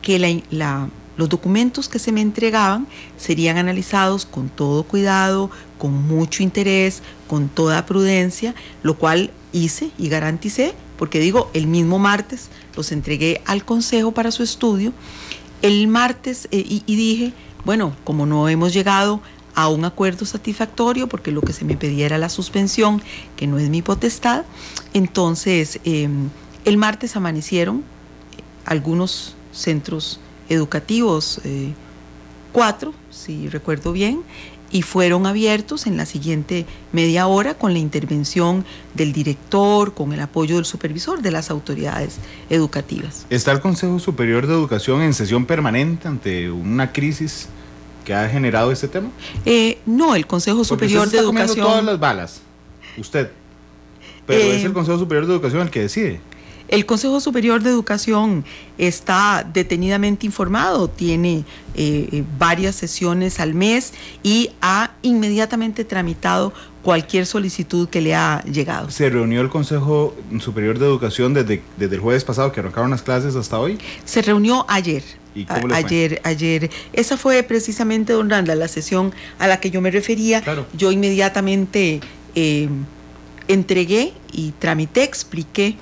que los documentos que se me entregaban serían analizados con todo cuidado, con mucho interés, con toda prudencia, lo cual hice y garanticé, porque digo, el mismo martes los entregué al Consejo para su estudio. El martes y dije, bueno, como no hemos llegado a un acuerdo satisfactorio, porque lo que se me pedía era la suspensión, que no es mi potestad, entonces el martes amanecieron algunos centros educativos, 4, si recuerdo bien, y fueron abiertos en la siguiente media hora con la intervención del director, con el apoyo del supervisor, de las autoridades educativas. ¿Está el Consejo Superior de Educación en sesión permanente ante una crisis que ha generado este tema? No, el Consejo Superior de Educación... Usted está comiendo todas las balas, usted, pero es el Consejo Superior de Educación el que decide. El Consejo Superior de Educación está detenidamente informado, tiene varias sesiones al mes y ha inmediatamente tramitado cualquier solicitud que le ha llegado. ¿Se reunió el Consejo Superior de Educación desde el jueves pasado, que arrancaron las clases, hasta hoy? Se reunió ayer. ¿Y cómo les fue? Ayer. Esa fue precisamente, don Randa, la sesión a la que yo me refería. Claro. Yo inmediatamente entregué y tramité, expliqué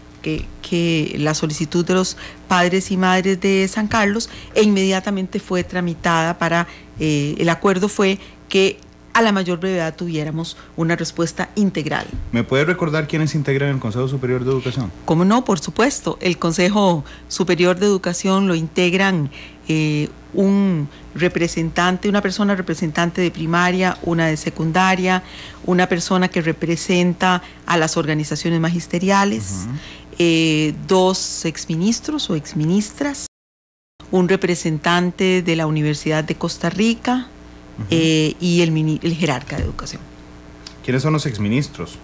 que la solicitud de los padres y madres de San Carlos, e inmediatamente fue tramitada para, el acuerdo fue que a la mayor brevedad tuviéramos una respuesta integral. ¿Me puede recordar quiénes integran el Consejo Superior de Educación? ¿Cómo no? Por supuesto. El Consejo Superior de Educación lo integran un representante, una persona representante de primaria, una de secundaria, una persona que representa a las organizaciones magisteriales, 2 exministros o exministras, un representante de la Universidad de Costa Rica y el jerarca de educación. ¿Quiénes son los exministros?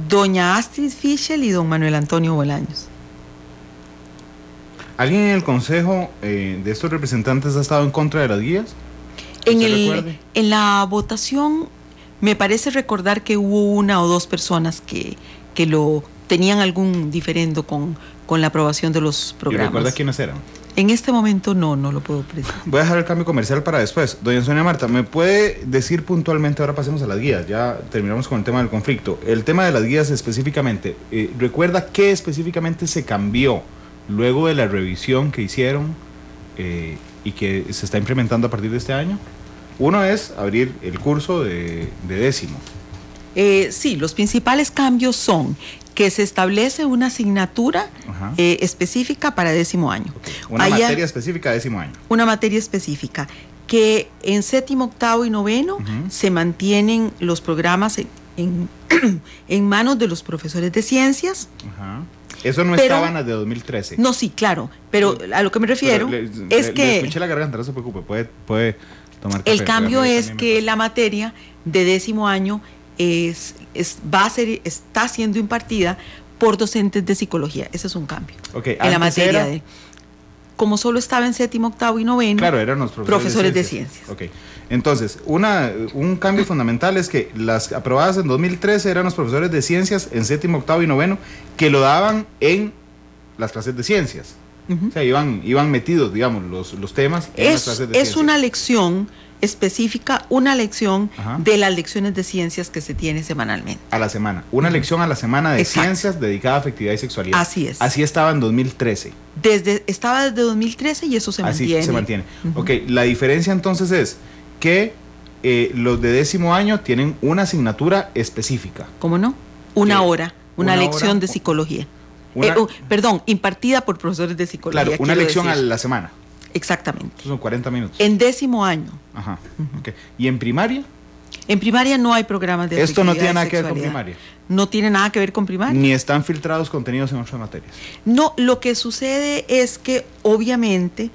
Doña Astrid Fischel y don Manuel Antonio Bolaños. ¿Alguien en el consejo de estos representantes ha estado en contra de las guías? En la votación me parece recordar que hubo 1 o 2 personas que lo tenían algún diferendo con la aprobación de los programas. ¿Y recuerda quiénes eran? En este momento no lo puedo precisar. Voy a dejar el cambio comercial para después. Doña Sonia Marta, ¿me puede decir puntualmente, ahora pasemos a las guías, ya terminamos con el tema del conflicto, el tema de las guías específicamente, ¿recuerda qué específicamente se cambió luego de la revisión que hicieron y que se está implementando a partir de este año? Uno es abrir el curso de 10º. Sí, los principales cambios son que se establece una asignatura específica para 10º año. Okay. Una materia específica de 10º año. Una materia específica, que en 7º, 8º y 9º se mantienen los programas en manos de los profesores de ciencias. Eso no estaba en las de 2013. No, sí, claro, pero a lo que me refiero es que... Le escuché la garganta, no se preocupe, puede tomar café. El cambio es que la materia de 10º año está siendo impartida por docentes de psicología. Ese es un cambio. En la materia de... Como solo estaba en 7º, 8º y 9º, claro, eran los profesores de ciencias. Entonces, un cambio fundamental es que las aprobadas en 2013 eran los profesores de ciencias en 7º, 8º y 9º que lo daban en las clases de ciencias. O sea, iban metidos, digamos, los temas en las clases de ciencias. Es una lección específica, una lección de las lecciones de ciencias que se tiene semanalmente. A la semana. Una lección a la semana de ciencias dedicada a afectividad y sexualidad. Así es. Así estaba en 2013. Estaba desde 2013 y eso se mantiene. Así se mantiene. La diferencia entonces es que los de 10º año tienen una asignatura específica. ¿Cómo no? Una lección de psicología. Impartida por profesores de psicología. Claro, una lección a la semana. Exactamente. Son 40 minutos. En 10º año. ¿Y en primaria? En primaria no hay programas de ¿Esto no tiene nada que ver con primaria? No tiene nada que ver con primaria. Ni están filtrados contenidos en otras materias. No, lo que sucede es que obviamente,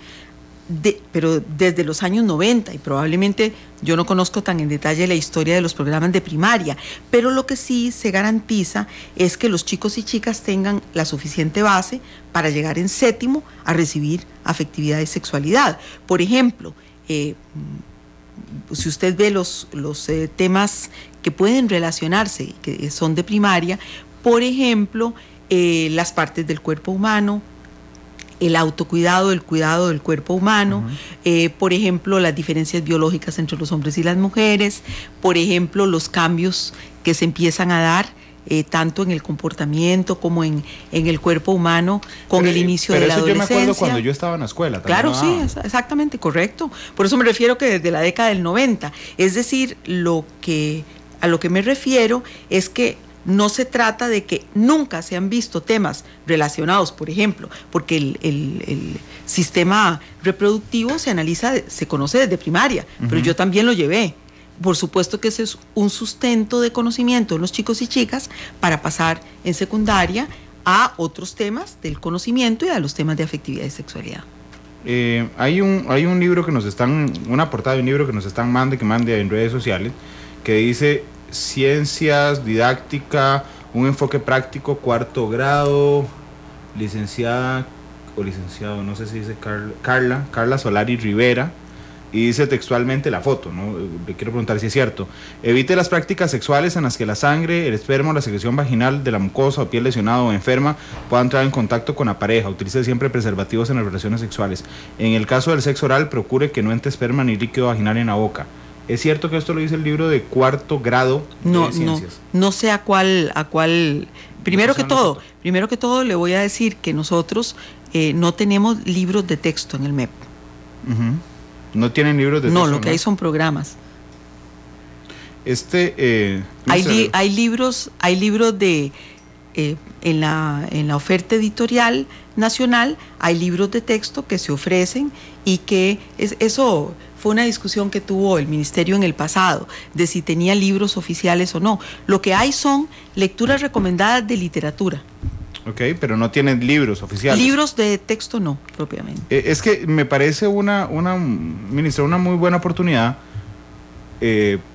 pero desde los años 90, y probablemente yo no conozco tan en detalle la historia de los programas de primaria, pero lo que sí se garantiza es que los chicos y chicas tengan la suficiente base para llegar en 7º a recibir afectividad y sexualidad. Por ejemplo, si usted ve los temas que pueden relacionarse, que son de primaria, por ejemplo, las partes del cuerpo humano, el autocuidado, el cuidado del cuerpo humano, por ejemplo, las diferencias biológicas entre los hombres y las mujeres, por ejemplo, los cambios que se empiezan a dar tanto en el comportamiento como en el cuerpo humano con el inicio de la adolescencia. Pero eso yo me acuerdo cuando yo estaba en la escuela. Claro, sí, exactamente, correcto. Por eso me refiero que desde la década del 90. Es decir, a lo que me refiero es que no se trata de que nunca se han visto temas relacionados, por ejemplo, porque el sistema reproductivo se conoce desde primaria, pero yo también lo llevé. Por supuesto que ese es un sustento de conocimiento en los chicos y chicas para pasar en secundaria a otros temas del conocimiento y a los temas de afectividad y sexualidad. Hay un libro que nos están, una portada de un libro que nos están mande en redes sociales, que dice Ciencias, Didáctica, un enfoque práctico, 4º grado, licenciada o licenciado, no sé si dice Carla Solari Rivera, y dice textualmente la foto, ¿no? Le quiero preguntar si es cierto. Evite las prácticas sexuales en las que la sangre, el esperma o la secreción vaginal de la mucosa o piel lesionada o enferma pueda entrar en contacto con la pareja. Utilice siempre preservativos en las relaciones sexuales. En el caso del sexo oral, procure que no entre esperma ni líquido vaginal en la boca. ¿Es cierto que esto lo dice el libro de 4º grado de ciencias? No sé a cuál. Primero que todo le voy a decir que nosotros no tenemos libros de texto en el MEP. ¿No tienen libros de texto? No, lo que hay son programas. Hay libros de en la oferta editorial nacional, hay libros de texto que se ofrecen y que eso fue una discusión que tuvo el ministerio en el pasado, de si tenía libros oficiales o no. Lo que hay son lecturas recomendadas de literatura. Ok, pero no tienen libros oficiales. Libros de texto no, propiamente. Es que me parece ministra, una muy buena oportunidad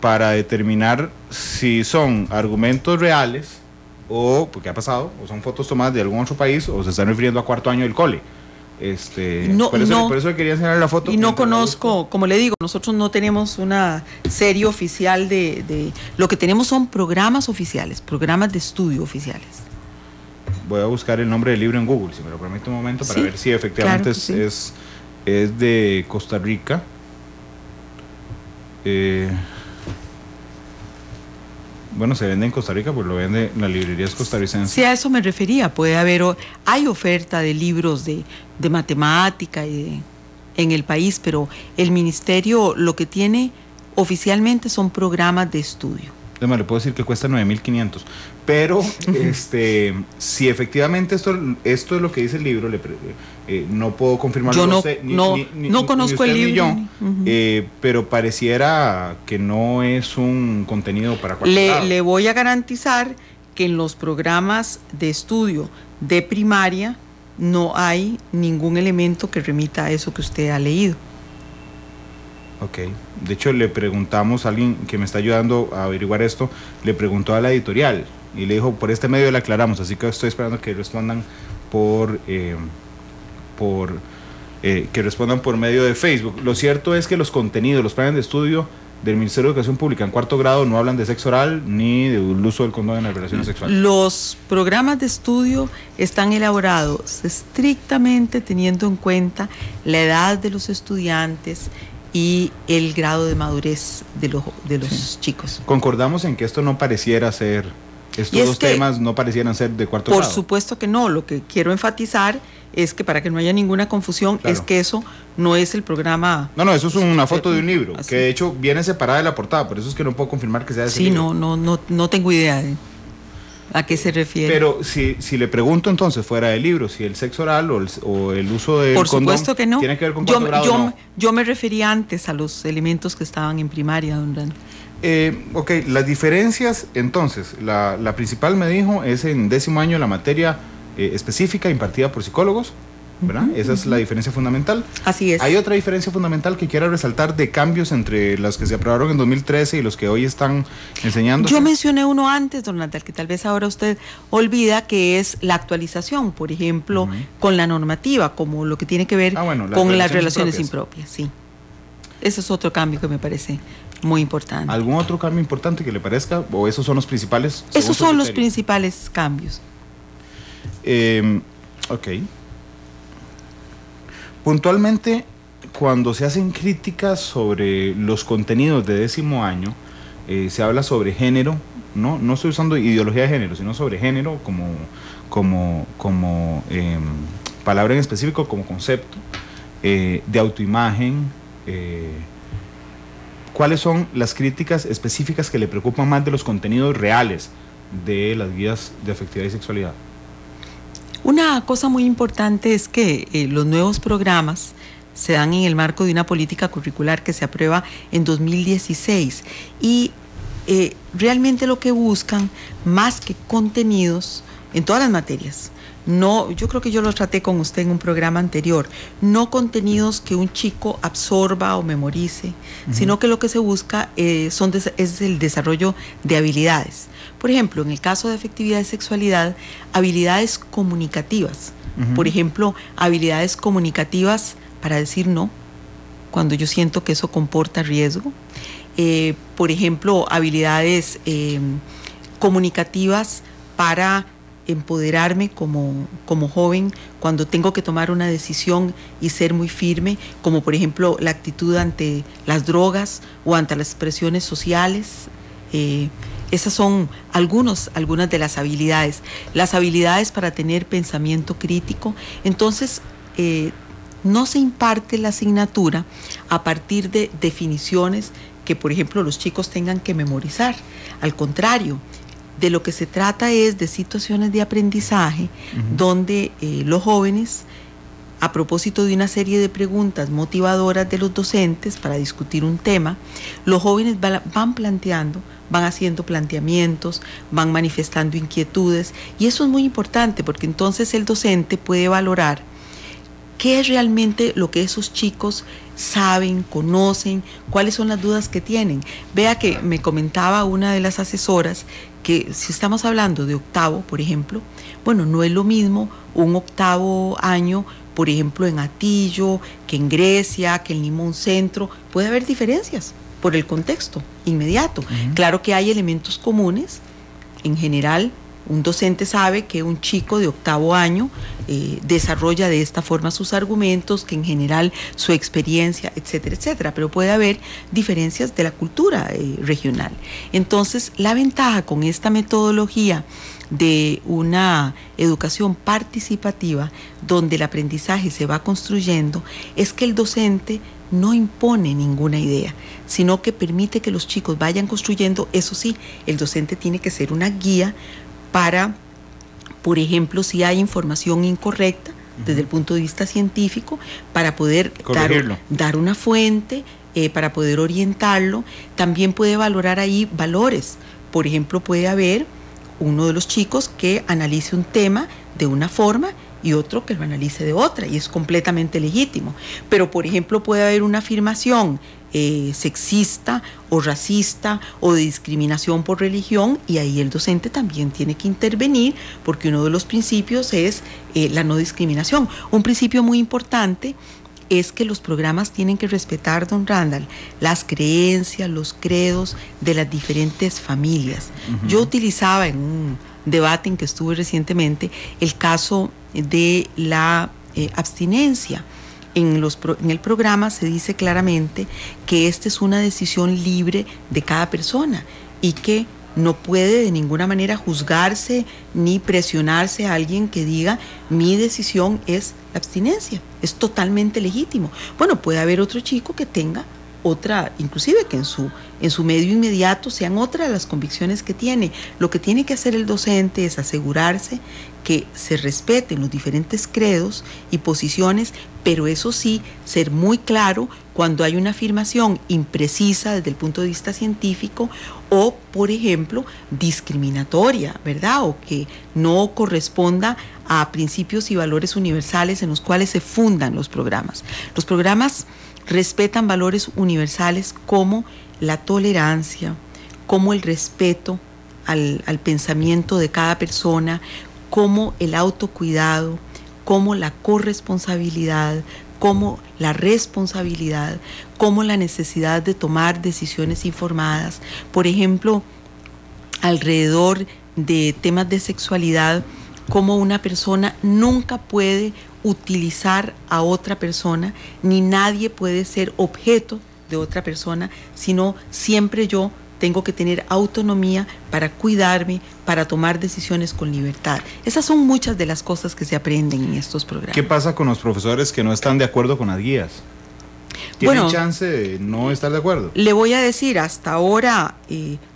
para determinar si son argumentos reales o, porque ha pasado, o son fotos tomadas de algún otro país, o se están refiriendo a cuarto año del cole. Por eso quería enseñar la foto. Y no conozco, como le digo, nosotros no tenemos una serie oficial de lo que tenemos son programas oficiales, programas de estudio oficiales. Voy a buscar el nombre del libro en Google, si me lo permite un momento, para ver si efectivamente claro es de Costa Rica. Bueno, se vende en Costa Rica, pues lo vende en las librerías costarricenses. Sí, a eso me refería. Hay oferta de libros de matemática en el país, pero el ministerio lo que tiene oficialmente son programas de estudio. Además, le puedo decir que cuesta 9.500. Pero si efectivamente esto es lo que dice el libro, no puedo confirmarlo. Yo no conozco el libro. Pero pareciera que no es un contenido para cualquier lado. Le voy a garantizar que en los programas de estudio de primaria no hay ningún elemento que remita a eso que usted ha leído. Ok, de hecho le preguntamos a alguien que me está ayudando a averiguar esto, le preguntó a la editorial y le dijo, por este medio le aclaramos, así que estoy esperando que respondan que respondan por medio de Facebook. Lo cierto es que los contenidos, los planes de estudio del Ministerio de Educación Pública en cuarto grado no hablan de sexo oral ni del uso del condón en las relaciones sexuales. Los programas de estudio están elaborados estrictamente teniendo en cuenta la edad de los estudiantes y el grado de madurez de los chicos. Concordamos en que esto no pareciera ser, estos dos temas no parecieran ser de cuarto grado. Por supuesto que no, lo que quiero enfatizar es que para que no haya ninguna confusión, claro, es que eso no es el programa. No, eso es una foto de un libro, así, que de hecho viene separada de la portada, por eso es que no puedo confirmar que sea de ese libro. No tengo idea de a qué se refiere. Pero si le pregunto entonces fuera del libro, si el sexo oral o el uso del condón, por supuesto que no, tiene que ver con cuarto grado, no. Yo me refería antes a los elementos que estaban en primaria, don Randy. Ok, las diferencias, entonces, la principal me dijo es en 10º año la materia específica impartida por psicólogos, ¿verdad? Esa es la diferencia fundamental. Así es. Hay otra diferencia fundamental que quiero resaltar de cambios entre los que se aprobaron en 2013 y los que hoy están enseñando. Yo mencioné uno antes, don Natal, que tal vez ahora usted olvida, que es la actualización, por ejemplo, con la normativa, como lo que tiene que ver con las relaciones impropias. Sí. Ese es otro cambio que me parece muy importante. ¿Algún otro cambio importante que le parezca? ¿O esos son los principales? Esos son los principales cambios. Ok. Puntualmente, cuando se hacen críticas sobre los contenidos de 10º año, se habla sobre género, no estoy usando ideología de género, sino sobre género como palabra en específico, como concepto, de autoimagen. ¿Cuáles son las críticas específicas que le preocupan más de los contenidos reales de las guías de afectividad y sexualidad? Una cosa muy importante es que los nuevos programas se dan en el marco de una política curricular que se aprueba en 2016 y realmente lo que buscan, más que contenidos en todas las materias, yo creo que yo lo traté con usted en un programa anterior, no contenidos que un chico absorba o memorice, sino que lo que se busca es el desarrollo de habilidades. Por ejemplo, en el caso de afectividad y sexualidad, habilidades comunicativas. Por ejemplo, habilidades comunicativas para decir no, cuando yo siento que eso comporta riesgo. Por ejemplo, habilidades comunicativas para empoderarme como joven cuando tengo que tomar una decisión y ser muy firme, como por ejemplo la actitud ante las drogas o ante las presiones sociales. Esas son algunas de las habilidades. Las habilidades para tener pensamiento crítico. Entonces, no se imparte la asignatura a partir de definiciones que, por ejemplo, los chicos tengan que memorizar. Al contrario, de lo que se trata es de situaciones de aprendizaje donde los jóvenes, a propósito de una serie de preguntas motivadoras de los docentes para discutir un tema, los jóvenes van planteando, van haciendo planteamientos, van manifestando inquietudes, y eso es muy importante porque entonces el docente puede valorar qué es realmente lo que esos chicos saben, conocen, cuáles son las dudas que tienen. Vea que me comentaba una de las asesoras que si estamos hablando de octavo, por ejemplo, bueno, no es lo mismo un octavo año, por ejemplo, en Atillo, que en Grecia, que en Limón Centro. Puede haber diferencias por el contexto inmediato. Claro que hay elementos comunes. En general, un docente sabe que un chico de octavo año desarrolla de esta forma sus argumentos, que en general su experiencia, etcétera, etcétera, pero puede haber diferencias de la cultura regional. Entonces, la ventaja con esta metodología de una educación participativa, donde el aprendizaje se va construyendo, es que el docente no impone ninguna idea, sino que permite que los chicos vayan construyendo. Eso sí, el docente tiene que ser una guía para, por ejemplo, si hay información incorrecta desde el punto de vista científico, para poder dar una fuente, para poder orientarlo. También puede valorar ahí valores. Por ejemplo, puede haber uno de los chicos que analice un tema de una forma y otro que lo analice de otra, y es completamente legítimo. Pero, por ejemplo, puede haber una afirmación sexista o racista o de discriminación por religión, y ahí el docente también tiene que intervenir, porque uno de los principios es la no discriminación. Un principio muy importante es que los programas tienen que respetar, don Randall, las creencias, los credos de las diferentes familias. Yo utilizaba en un debate en que estuve recientemente el caso de la abstinencia. En el programa se dice claramente que esta es una decisión libre de cada persona y que no puede de ninguna manera juzgarse ni presionarse a alguien que diga mi decisión es la abstinencia. Es totalmente legítimo. Bueno, puede haber otro chico que tenga otra, inclusive que en su medio inmediato sean otras las convicciones que tiene. Lo que tiene que hacer el docente es asegurarse que se respeten los diferentes credos y posiciones, pero eso sí, ser muy claro cuando hay una afirmación imprecisa desde el punto de vista científico o, por ejemplo, discriminatoria, ¿verdad? O que no corresponda a principios y valores universales en los cuales se fundan los programas. Los programas respetan valores universales como la tolerancia, como el respeto al pensamiento de cada persona, como el autocuidado, como la corresponsabilidad, como la responsabilidad, como la necesidad de tomar decisiones informadas. Por ejemplo, alrededor de temas de sexualidad, como una persona nunca puede utilizar a otra persona, ni nadie puede ser objeto de otra persona, sino siempre yo tengo que tener autonomía para cuidarme, para tomar decisiones con libertad. Esas son muchas de las cosas que se aprenden en estos programas. ¿Qué pasa con los profesores que no están de acuerdo con las guías? ¿Tienen chance de no estar de acuerdo? Le voy a decir, hasta ahora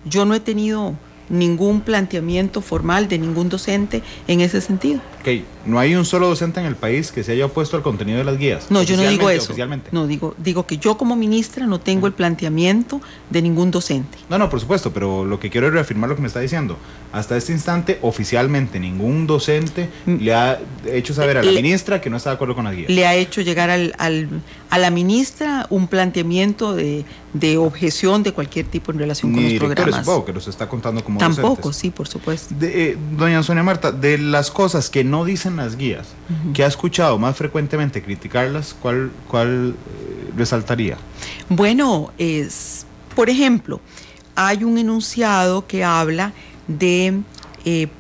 yo no he tenido ningún planteamiento formal de ningún docente en ese sentido. Ok, ¿no hay un solo docente en el país que se haya opuesto al contenido de las guías? No, yo no digo eso. Oficialmente. No, digo que yo como ministra no tengo el planteamiento de ningún docente. No, por supuesto, pero lo que quiero es reafirmar lo que me está diciendo. Hasta este instante, oficialmente, ningún docente le ha hecho saber a la ministra que no está de acuerdo con las guías. Le ha hecho llegar a la ministra un planteamiento de objeción de cualquier tipo en relación con los programas. Supongo que los está contando como Tampoco, docentes. sí, por supuesto. Doña Sonia Marta, de las cosas que no dicen las guías, que ha escuchado más frecuentemente criticarlas, ¿cuál resaltaría? Bueno, por ejemplo, hay un enunciado que habla de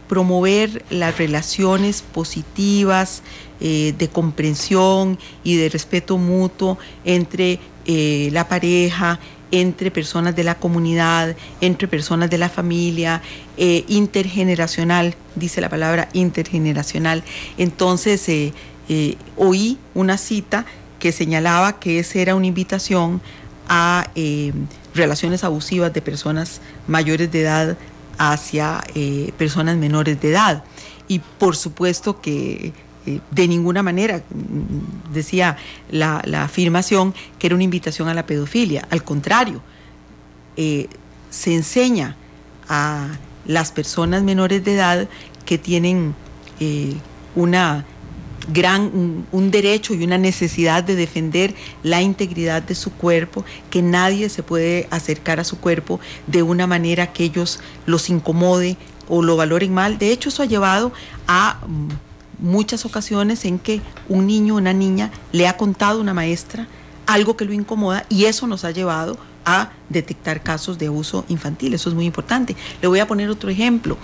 promover las relaciones positivas, de comprensión y de respeto mutuo entre la pareja, entre personas de la comunidad, entre personas de la familia, intergeneracional, dice la palabra intergeneracional. Entonces oí una cita que señalaba que esa era una invitación a relaciones abusivas de personas mayores de edad hacia personas menores de edad. Y por supuesto que de ninguna manera, decía la afirmación, que era una invitación a la pedofilia. Al contrario, se enseña a las personas menores de edad que tienen un derecho y una necesidad de defender la integridad de su cuerpo, que nadie se puede acercar a su cuerpo de una manera que ellos los incomode o lo valoren mal. De hecho, eso ha llevado a muchas ocasiones en que un niño o una niña le ha contado a una maestra algo que lo incomoda, y eso nos ha llevado a detectar casos de abuso infantil. Eso es muy importante. Le voy a poner otro ejemplo.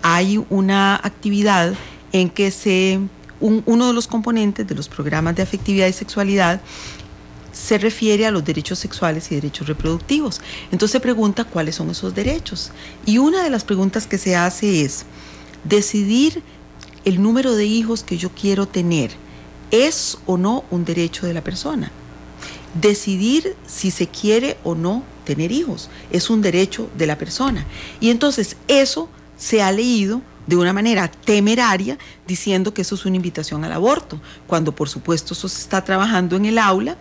Hay una actividad en que uno de los componentes de los programas de afectividad y sexualidad se refiere a los derechos sexuales y derechos reproductivos. Entonces se pregunta cuáles son esos derechos. Y una de las preguntas que se hace es: decidir el número de hijos que yo quiero tener, ¿es o no un derecho de la persona? Decidir si se quiere o no tener hijos es un derecho de la persona. Y entonces eso se ha leído de una manera temeraria, diciendo que eso es una invitación al aborto, cuando por supuesto eso se está trabajando en el aula,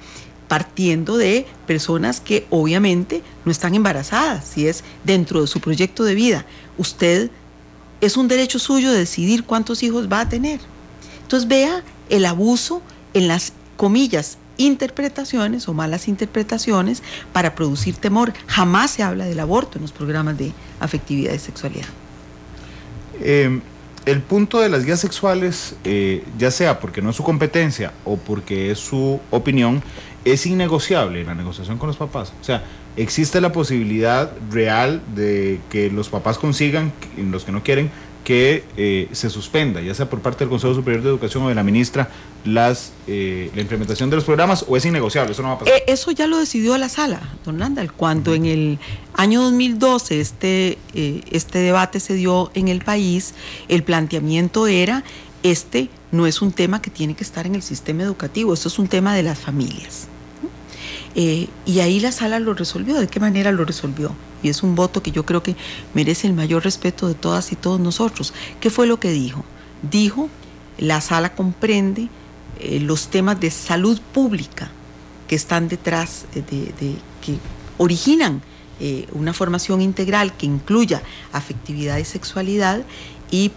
partiendo de personas que obviamente no están embarazadas, si es dentro de su proyecto de vida. Usted, es un derecho suyo decidir cuántos hijos va a tener. Entonces vea el abuso en las, comillas, interpretaciones o malas interpretaciones para producir temor. Jamás se habla del aborto en los programas de afectividad y sexualidad. El punto de las guías sexuales, ya sea porque no es su competencia o porque es su opinión, es innegociable en la negociación con los papás. O sea, existe la posibilidad real de que los papás consigan, los que no quieren, que se suspenda, ya sea por parte del Consejo Superior de Educación o de la ministra, la implementación de los programas, o es innegociable, eso no va a pasar. Eso ya lo decidió la sala, don Randall, cuando en el año 2012 este debate se dio en el país. El planteamiento era: no es un tema que tiene que estar en el sistema educativo, esto es un tema de las familias. Y ahí la sala lo resolvió. ¿De qué manera lo resolvió? Y es un voto que yo creo que merece el mayor respeto de todas y todos nosotros. ¿Qué fue lo que dijo? Dijo: la sala comprende los temas de salud pública que están detrás, que originan una formación integral que incluya afectividad y sexualidad, y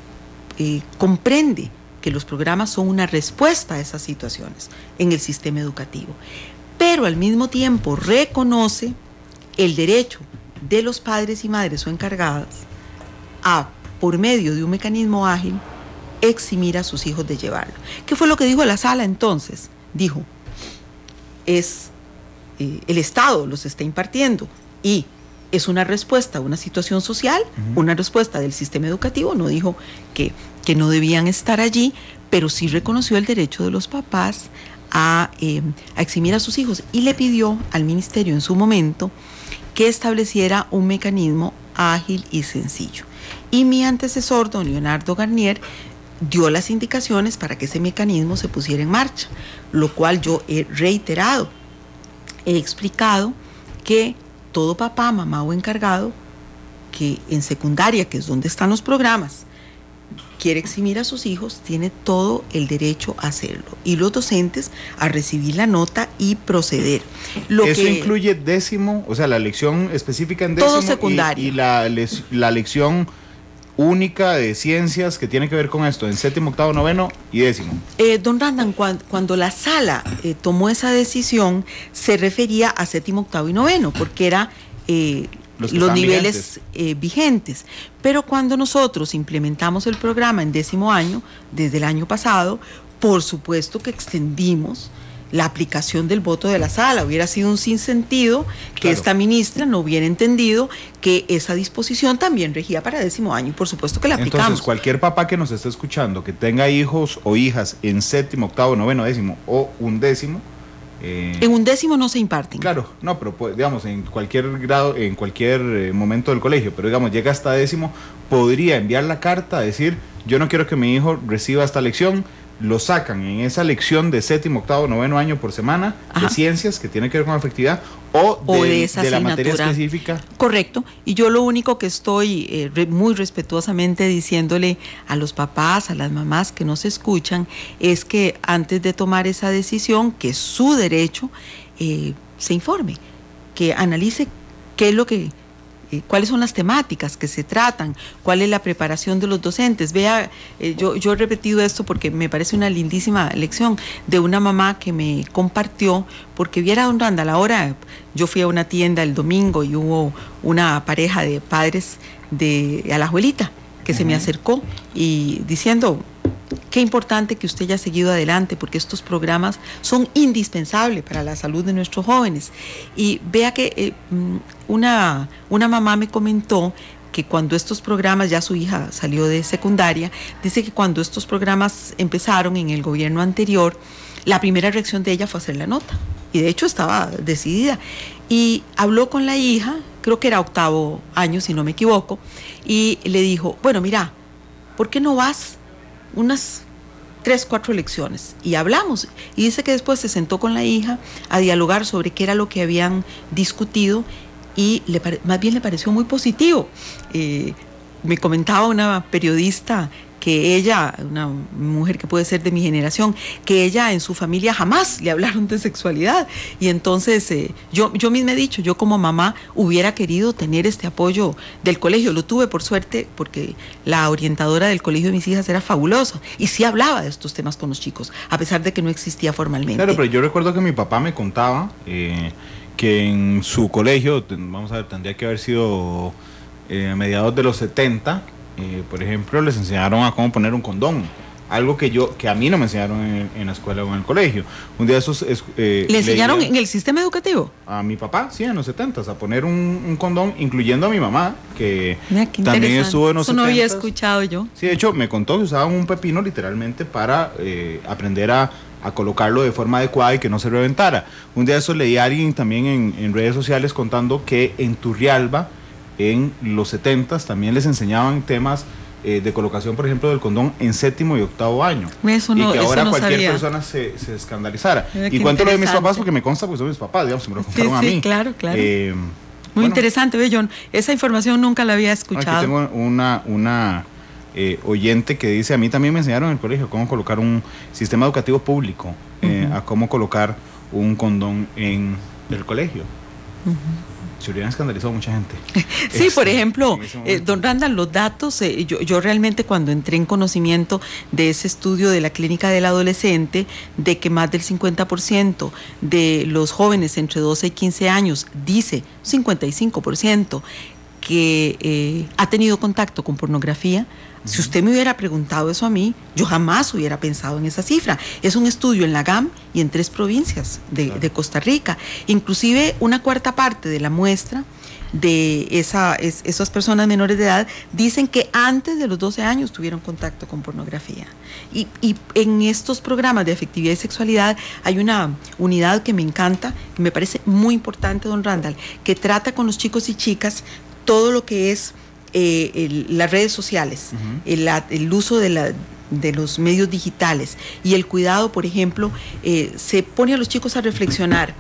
comprende que los programas son una respuesta a esas situaciones en el sistema educativo. Pero al mismo tiempo reconoce el derecho de los padres y madres o encargadas a, por medio de un mecanismo ágil, eximir a sus hijos de llevarlo. ¿Qué fue lo que dijo la sala entonces? Dijo: el Estado los está impartiendo y es una respuesta a una situación social, una respuesta del sistema educativo. No dijo que no debían estar allí, pero sí reconoció el derecho de los papás a eximir a sus hijos, y le pidió al ministerio en su momento que estableciera un mecanismo ágil y sencillo. Y mi antecesor, don Leonardo Garnier, dio las indicaciones para que ese mecanismo se pusiera en marcha, lo cual yo he reiterado. He explicado que todo papá, mamá o encargado que en secundaria, que es donde están los programas, quiere eximir a sus hijos, tiene todo el derecho a hacerlo, y los docentes a recibir la nota y proceder. ¿Eso incluye décimo, o sea, la lección específica en décimo? Todo secundario. Y la lección única de ciencias que tiene que ver con esto, en séptimo, octavo, noveno y décimo? Don Randan, cuando la sala tomó esa decisión, se refería a séptimo, octavo y noveno, porque era los niveles vigentes. Pero cuando nosotros implementamos el programa en décimo año, desde el año pasado, por supuesto que extendimos la aplicación del voto de la sala. Hubiera sido un sinsentido que esta ministra no hubiera entendido que esa disposición también regía para décimo año, y por supuesto que la aplicamos. Entonces, cualquier papá que nos esté escuchando, que tenga hijos o hijas en séptimo, octavo, noveno, décimo o undécimo, en undécimo no se imparten. Claro, no, pero digamos, en cualquier grado, en cualquier momento del colegio, pero digamos, llega hasta décimo, podría enviar la carta a decir: yo no quiero que mi hijo reciba esta lección, lo sacan en esa lección de séptimo, octavo, noveno año por semana, de ciencias que tiene que ver con afectividad o de la materia específica. Correcto, y yo lo único que estoy muy respetuosamente diciéndole a los papás, a las mamás que nos escuchan, es que antes de tomar esa decisión, que es su derecho, se informe, que analice qué es lo que... cuáles son las temáticas que se tratan, cuál es la preparación de los docentes. Vea, yo he repetido esto porque me parece una lindísima lección de una mamá que me compartió, porque viera, don Randall, ahora yo fui a una tienda el domingo y hubo una pareja de padres de Alajuelita que se me acercó y diciendo... Qué importante que usted haya seguido adelante, porque estos programas son indispensables para la salud de nuestros jóvenes. Y vea que una mamá me comentó que cuando estos programas, ya su hija salió de secundaria, dice que cuando estos programas empezaron en el gobierno anterior, la primera reacción de ella fue hacer la nota. Y de hecho estaba decidida. Y habló con la hija, creo que era 8º año, si no me equivoco, y le dijo, bueno, mira, ¿por qué no vas unas 3, 4 lecciones? Y hablamos, y dice que después se sentó con la hija a dialogar sobre qué era lo que habían discutido y más bien le pareció muy positivo. Me comentaba una periodista que ella, una mujer que puede ser de mi generación, que ella en su familia jamás le hablaron de sexualidad, y entonces yo misma he dicho, yo como mamá hubiera querido tener este apoyo del colegio. Lo tuve por suerte porque la orientadora del colegio de mis hijas era fabulosa y sí hablaba de estos temas con los chicos, a pesar de que no existía formalmente. Claro, pero yo recuerdo que mi papá me contaba que en su colegio, vamos a ver, tendría que haber sido mediados de los 70, por ejemplo, les enseñaron a cómo poner un condón, algo que a mí no me enseñaron en la escuela o en el colegio. Un día esos ¿le enseñaron en el sistema educativo? A mi papá, sí, en los 70s, a poner un condón, incluyendo a mi mamá, que también estuvo en los 70s. Eso no había escuchado yo. Sí, de hecho, me contó que usaban un pepino literalmente para aprender a colocarlo de forma adecuada y que no se reventara. Un día eso leí a alguien también en redes sociales contando que en Turrialba, en los 70s, también les enseñaban temas de colocación, por ejemplo, del condón en 7º y 8º año. Eso no, y que ahora no cualquier sabía. persona se escandalizara. Y cuento lo de mis papás porque me consta, pues son mis papás, digamos, me lo contaron a mí. Sí, claro. Muy interesante, Bellón. Esa información nunca la había escuchado. Aquí tengo una oyente que dice, a mí también me enseñaron en el colegio cómo colocar un sistema educativo público, a cómo colocar un condón en el colegio. Se hubieran escandalizado mucha gente. Sí, por ejemplo, don Randall, los datos, yo realmente cuando entré en conocimiento de ese estudio de la clínica del adolescente, de que más del 50% de los jóvenes entre 12 y 15 años, dice 55%, que ha tenido contacto con pornografía. Si usted me hubiera preguntado eso a mí, yo jamás hubiera pensado en esa cifra. Es un estudio en la GAM y en 3 provincias de Costa Rica. Inclusive una 1/4 parte de la muestra de esas personas menores de edad dicen que antes de los 12 años tuvieron contacto con pornografía. Y en estos programas de afectividad y sexualidad hay una unidad que me encanta, que me parece muy importante, don Randall, que trata con los chicos y chicas todo lo que es las redes sociales, el uso de los medios digitales y el cuidado, por ejemplo, se pone a los chicos a reflexionar.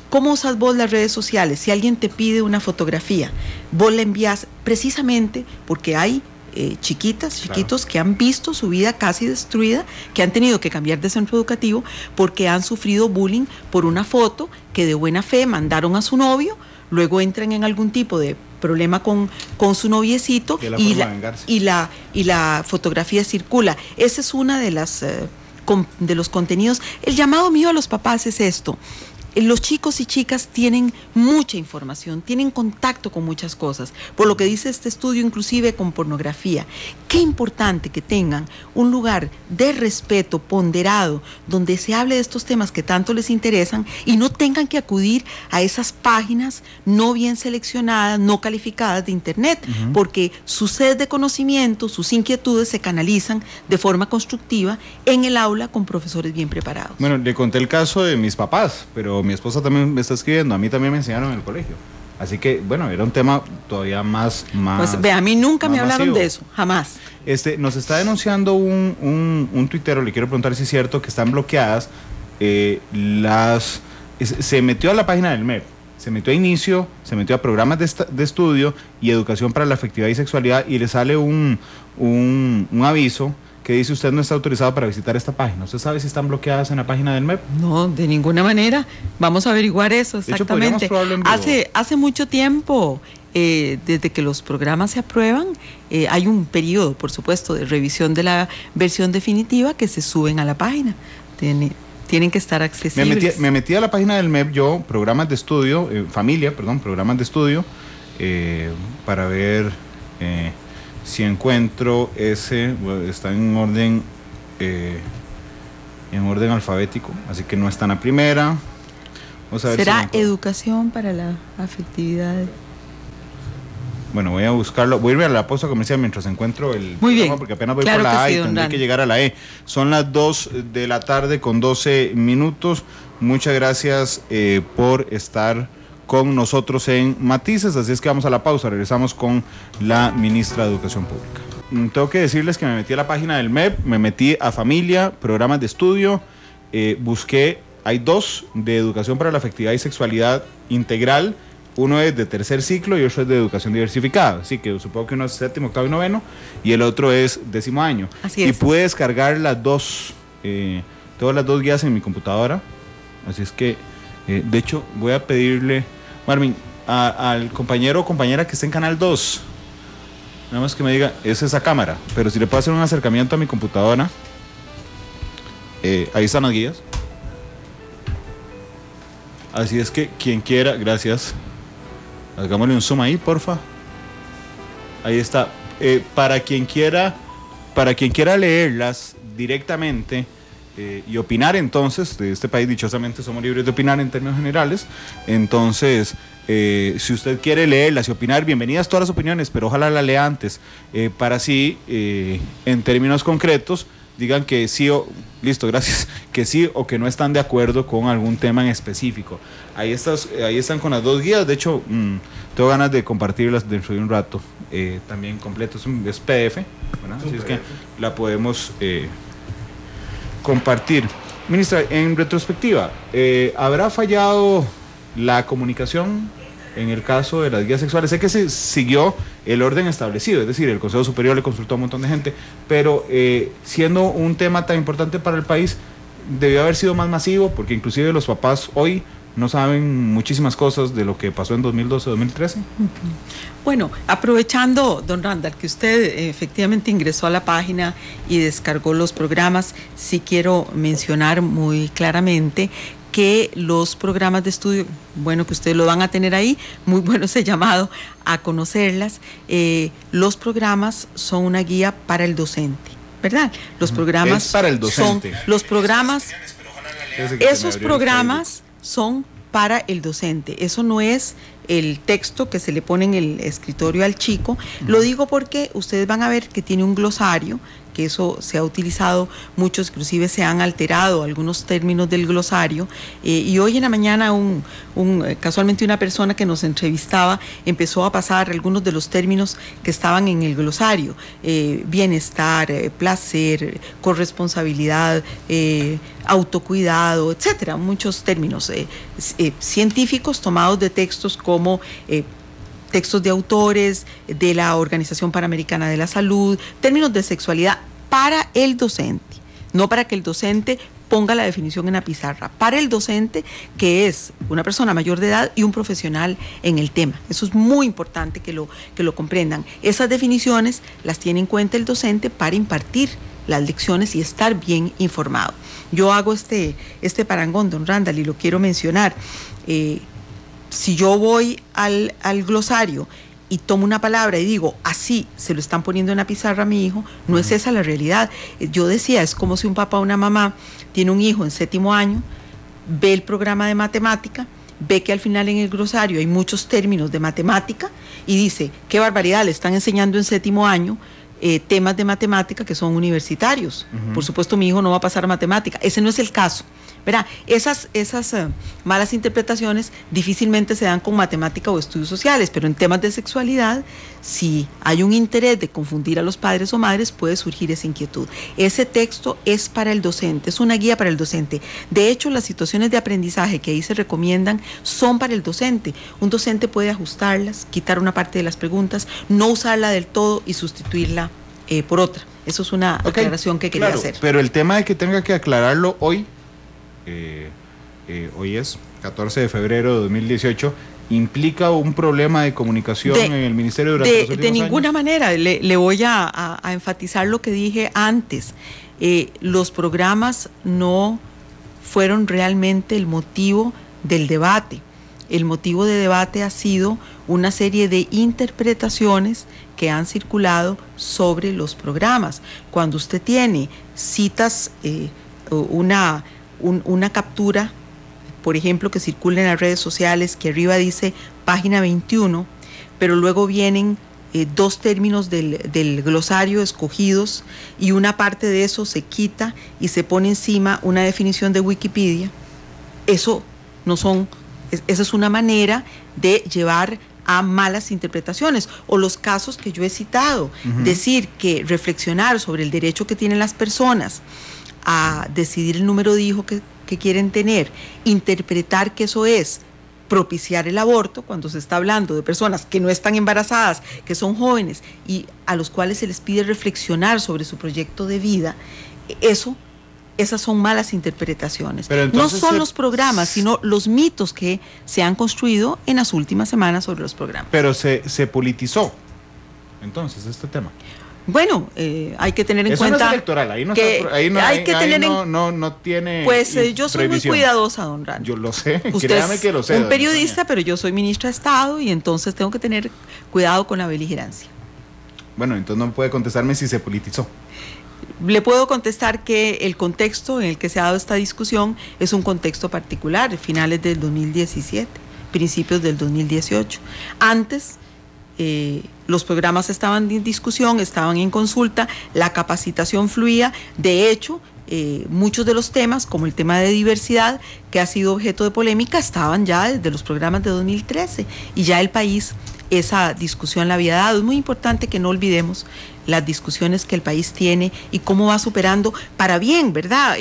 ¿Cómo usas vos las redes sociales? Si alguien te pide una fotografía, vos la envías precisamente porque hay chiquitos que han visto su vida casi destruida, que han tenido que cambiar de centro educativo porque han sufrido bullying por una foto que de buena fe mandaron a su novio, luego entran en algún tipo de problema con su noviecito y la fotografía circula. Esa es una de los contenidos. El llamado mío a los papás es esto. Los chicos y chicas tienen mucha información, tienen contacto con muchas cosas, por lo que dice este estudio, inclusive con pornografía. Qué importante que tengan un lugar de respeto ponderado, donde se hable de estos temas que tanto les interesan y no tengan que acudir a esas páginas no bien seleccionadas, no calificadas de internet, porque su sed de conocimiento, sus inquietudes se canalizan de forma constructiva en el aula con profesores bien preparados. Bueno, le conté el caso de mis papás, pero mi esposa también me está escribiendo, a mí también me enseñaron en el colegio. Así que, bueno, era un tema todavía más pues ve, a mí nunca me hablaron de eso, jamás. Nos está denunciando un tuitero, le quiero preguntar si es cierto que están bloqueadas se metió a la página del MEP, se metió a inicio, se metió a programas de estudio y educación para la afectividad y sexualidad, y le sale un aviso que dice: usted no está autorizado para visitar esta página. ¿Usted sabe si están bloqueadas en la página del MEP? No, de ninguna manera. Vamos a averiguar eso exactamente. De hecho, hace mucho tiempo, desde que los programas se aprueban, hay un periodo, por supuesto, de revisión de la versión definitiva que se suben a la página. Tienen que estar accesibles. Me metí a la página del MEP yo, programas de estudio, programas de estudio, para ver si encuentro ese. Está en orden alfabético, así que no está en la primera. Vamos a ver. ¿Será educación para la afectividad? Bueno, voy a buscarlo. Voy a irme a la pausa comercial mientras encuentro el programa, porque apenas voy por la A y tendré que llegar a la E. Son las 2 de la tarde con 12 minutos. Muchas gracias por estar con nosotros en Matices. Así es que vamos a la pausa. Regresamos con la ministra de Educación Pública. Tengo que decirles que me metí a la página del MEP, me metí a familia, programas de estudio, busqué, hay 2 de educación para la afectividad y sexualidad integral. Uno es de tercer ciclo y otro es de educación diversificada. Así que supongo que uno es 7º, 8º y 9º y el otro es 10º año. Así es. Y pude descargar las 2, todas las 2 guías en mi computadora. Así es que, de hecho, voy a pedirle, Marvin, al compañero o compañera que esté en Canal 2, nada más que me diga, es esa cámara, pero si le puedo hacer un acercamiento a mi computadora, ahí están las guías. Así es que quien quiera, gracias. Hagámosle un zoom ahí, porfa. Ahí está. Para quien quiera leerlas directamente y opinar, entonces, de este país dichosamente somos libres de opinar en términos generales. Entonces, si usted quiere leerlas y opinar, bienvenidas todas las opiniones, pero ojalá la lea antes, para así, en términos concretos, digan que sí o, listo, gracias, que sí o que no están de acuerdo con algún tema en específico. Ahí están con las 2 guías. De hecho, tengo ganas de compartirlas dentro de un rato, también completo. Es PDF, ¿verdad? Así es que la podemos compartir. Ministra, en retrospectiva, ¿habrá fallado la comunicación en el caso de las guías sexuales? Sé que se siguió el orden establecido, es decir, el Consejo Superior le consultó a un montón de gente, pero siendo un tema tan importante para el país, debió haber sido más masivo, porque inclusive los papás hoy no saben muchísimas cosas de lo que pasó en 2012-2013. Bueno, aprovechando, don Randall, que usted efectivamente ingresó a la página y descargó los programas, sí quiero mencionar muy claramente que los programas de estudio, bueno, que ustedes lo van a tener ahí, muy bueno ese llamado a conocerlas. Los programas son una guía para el docente, ¿verdad? Los programas es para el docente. Esos programas son para el docente. Eso no es el texto que se le pone en el escritorio al chico. Lo digo porque ustedes van a ver que tiene un glosario, que eso se ha utilizado mucho, inclusive se han alterado algunos términos del glosario, y hoy en la mañana casualmente una persona que nos entrevistaba empezó a pasar algunos de los términos que estaban en el glosario: bienestar, placer, corresponsabilidad, autocuidado, etcétera, muchos términos científicos tomados de textos como textos de autores de la Organización Panamericana de la Salud, términos de sexualidad para el docente, no para que el docente ponga la definición en la pizarra, para el docente, que es una persona mayor de edad y un profesional en el tema. Eso es muy importante que lo comprendan. Esas definiciones las tiene en cuenta el docente para impartir las lecciones y estar bien informado. Yo hago este parangón, don Randall, y lo quiero mencionar. Si yo voy al glosario y tomo una palabra y digo, así se lo están poniendo en la pizarra a mi hijo, no es esa la realidad. Yo decía, es como si un papá o una mamá tiene un hijo en 7º año, ve el programa de matemática, ve que al final en el glosario hay muchos términos de matemática y dice, qué barbaridad, le están enseñando en 7º año temas de matemática que son universitarios. Por supuesto, mi hijo no va a pasar a matemática. Ese no es el caso. Verá, esas malas interpretaciones difícilmente se dan con matemática o estudios sociales, pero en temas de sexualidad, si hay un interés de confundir a los padres o madres, puede surgir esa inquietud. Ese texto es para el docente, es una guía para el docente. De hecho, las situaciones de aprendizaje que ahí se recomiendan son para el docente. Un docente puede ajustarlas, quitar una parte de las preguntas, no usarla del todo y sustituirla por otra. Eso es una aclaración que quería hacer. Pero el tema de que tenga que aclararlo hoy, hoy es 14 de febrero de 2018, ¿implica un problema de comunicación en el Ministerio durante los últimos años? De ninguna manera. Le voy a enfatizar lo que dije antes. Los programas no fueron realmente el motivo del debate. El motivo de debate ha sido una serie de interpretaciones que han circulado sobre los programas. Cuando usted tiene citas, una captura, por ejemplo, que circula en las redes sociales, que arriba dice página 21, pero luego vienen dos términos del glosario escogidos y una parte de eso se quita y se pone encima una definición de Wikipedia. Esa es una manera de llevar a malas interpretaciones, o los casos que yo he citado, decir que reflexionar sobre el derecho que tienen las personas a decidir el número de hijos que quieren tener, interpretar que eso es propiciar el aborto, cuando se está hablando de personas que no están embarazadas, que son jóvenes y a los cuales se les pide reflexionar sobre su proyecto de vida, esas son malas interpretaciones. No son los programas, sino los mitos que se han construido en las últimas semanas sobre los programas. Pero se politizó entonces este tema. Bueno, hay que tener en cuenta. Eso no es electoral, ahí no tiene. Pues yo soy muy cuidadosa, don Randy. Yo lo sé, créame que lo sé. Un periodista, pero yo soy ministra de Estado y entonces tengo que tener cuidado con la beligerancia. Bueno, entonces no puede contestarme si se politizó. Le puedo contestar que el contexto en el que se ha dado esta discusión es un contexto particular, finales del 2017, principios del 2018. Antes, los programas estaban en discusión, estaban en consulta, la capacitación fluía. De hecho, muchos de los temas, como el tema de diversidad, que ha sido objeto de polémica, estaban ya desde los programas de 2013 y ya el país esa discusión la había dado. Es muy importante que no olvidemos las discusiones que el país tiene y cómo va superando para bien, ¿verdad?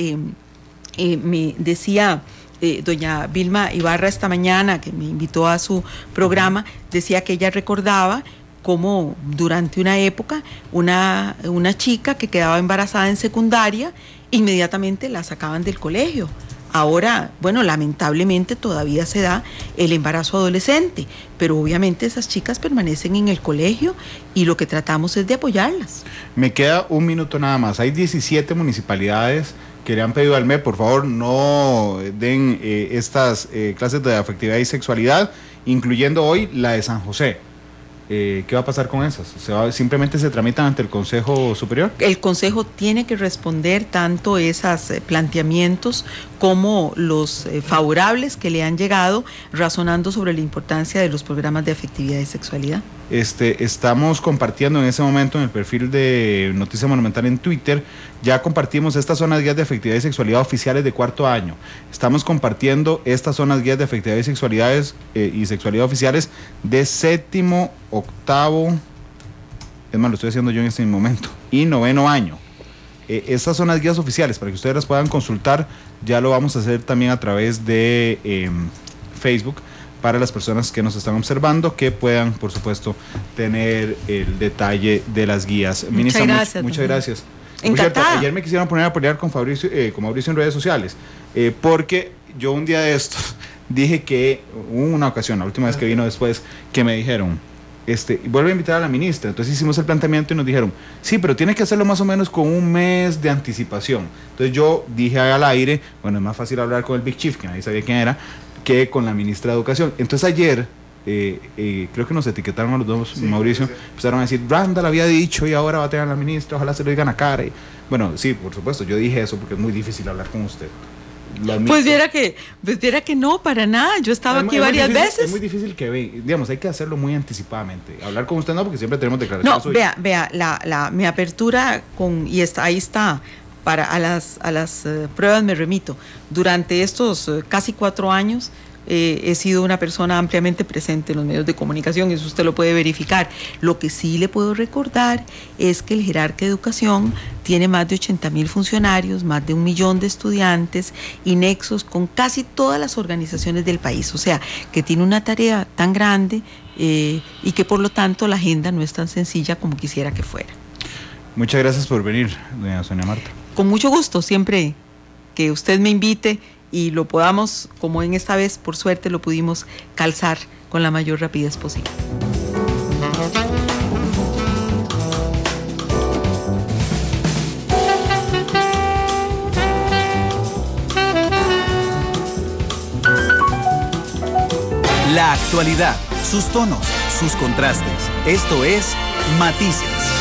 Me decía doña Vilma Ibarra esta mañana, que me invitó a su programa, decía que ella recordaba cómo durante una época una chica que quedaba embarazada en secundaria, inmediatamente la sacaban del colegio. Ahora, bueno, lamentablemente todavía se da el embarazo adolescente, pero obviamente esas chicas permanecen en el colegio y lo que tratamos es de apoyarlas. Me queda un minuto nada más. Hay 17 municipalidades que le han pedido al MEP, por favor, no den estas clases de afectividad y sexualidad, incluyendo hoy la de San José. ¿Qué va a pasar con esas? ¿Simplemente se tramitan ante el Consejo Superior? El Consejo tiene que responder tanto esos planteamientos como los favorables que le han llegado, razonando sobre la importancia de los programas de afectividad y sexualidad. Estamos compartiendo en ese momento en el perfil de Noticia Monumental en Twitter, ya compartimos estas zonas guías de afectividad y sexualidad oficiales de cuarto año. Estamos compartiendo estas zonas guías de afectividad y sexualidad oficiales de séptimo, octavo, es más, lo estoy haciendo yo en este momento, y noveno año. Estas son las guías oficiales para que ustedes las puedan consultar. Ya lo vamos a hacer también a través de Facebook para las personas que nos están observando, que puedan, por supuesto, tener el detalle de las guías. Muchas gracias. Muchas gracias. Encantada. Por cierto, ayer me quisieron poner a pelear con Mauricio en redes sociales, porque yo un día de estos dije que hubo una ocasión, la última vez que vino después, que me dijeron, vuelve a invitar a la ministra. Entonces hicimos el planteamiento y nos dijeron, sí, pero tiene que hacerlo más o menos con un mes de anticipación. Entonces yo dije al aire, bueno, es más fácil hablar con el Big Chief, que nadie sabía quién era, que con la ministra de Educación. Entonces ayer, creo que nos etiquetaron a los dos, sí, Mauricio, sí. Empezaron a decir, Randall había dicho y ahora va a tener a la ministra, ojalá se lo digan a cara. Y, bueno, sí, por supuesto, yo dije eso porque es muy difícil hablar con usted. Pues viera que no, para nada. Yo estaba aquí varias veces. Es muy difícil que digamos, hay que hacerlo muy anticipadamente. Hablar con usted no, porque siempre tenemos declaraciones. No, vea, mi apertura ahí está. A las pruebas me remito. Durante estos casi 4 años he sido una persona ampliamente presente en los medios de comunicación, eso usted lo puede verificar. Lo que sí le puedo recordar es que el Jerarca Educación tiene más de 80,000 funcionarios, más de 1 millón de estudiantes y nexos con casi todas las organizaciones del país. O sea, que tiene una tarea tan grande y que por lo tanto la agenda no es tan sencilla como quisiera que fuera. Muchas gracias por venir, doña Sonia Marta. Con mucho gusto, siempre que usted me invite y lo podamos, como en esta vez, por suerte lo pudimos calzar con la mayor rapidez posible. La actualidad, sus tonos, sus contrastes. Esto es Matices.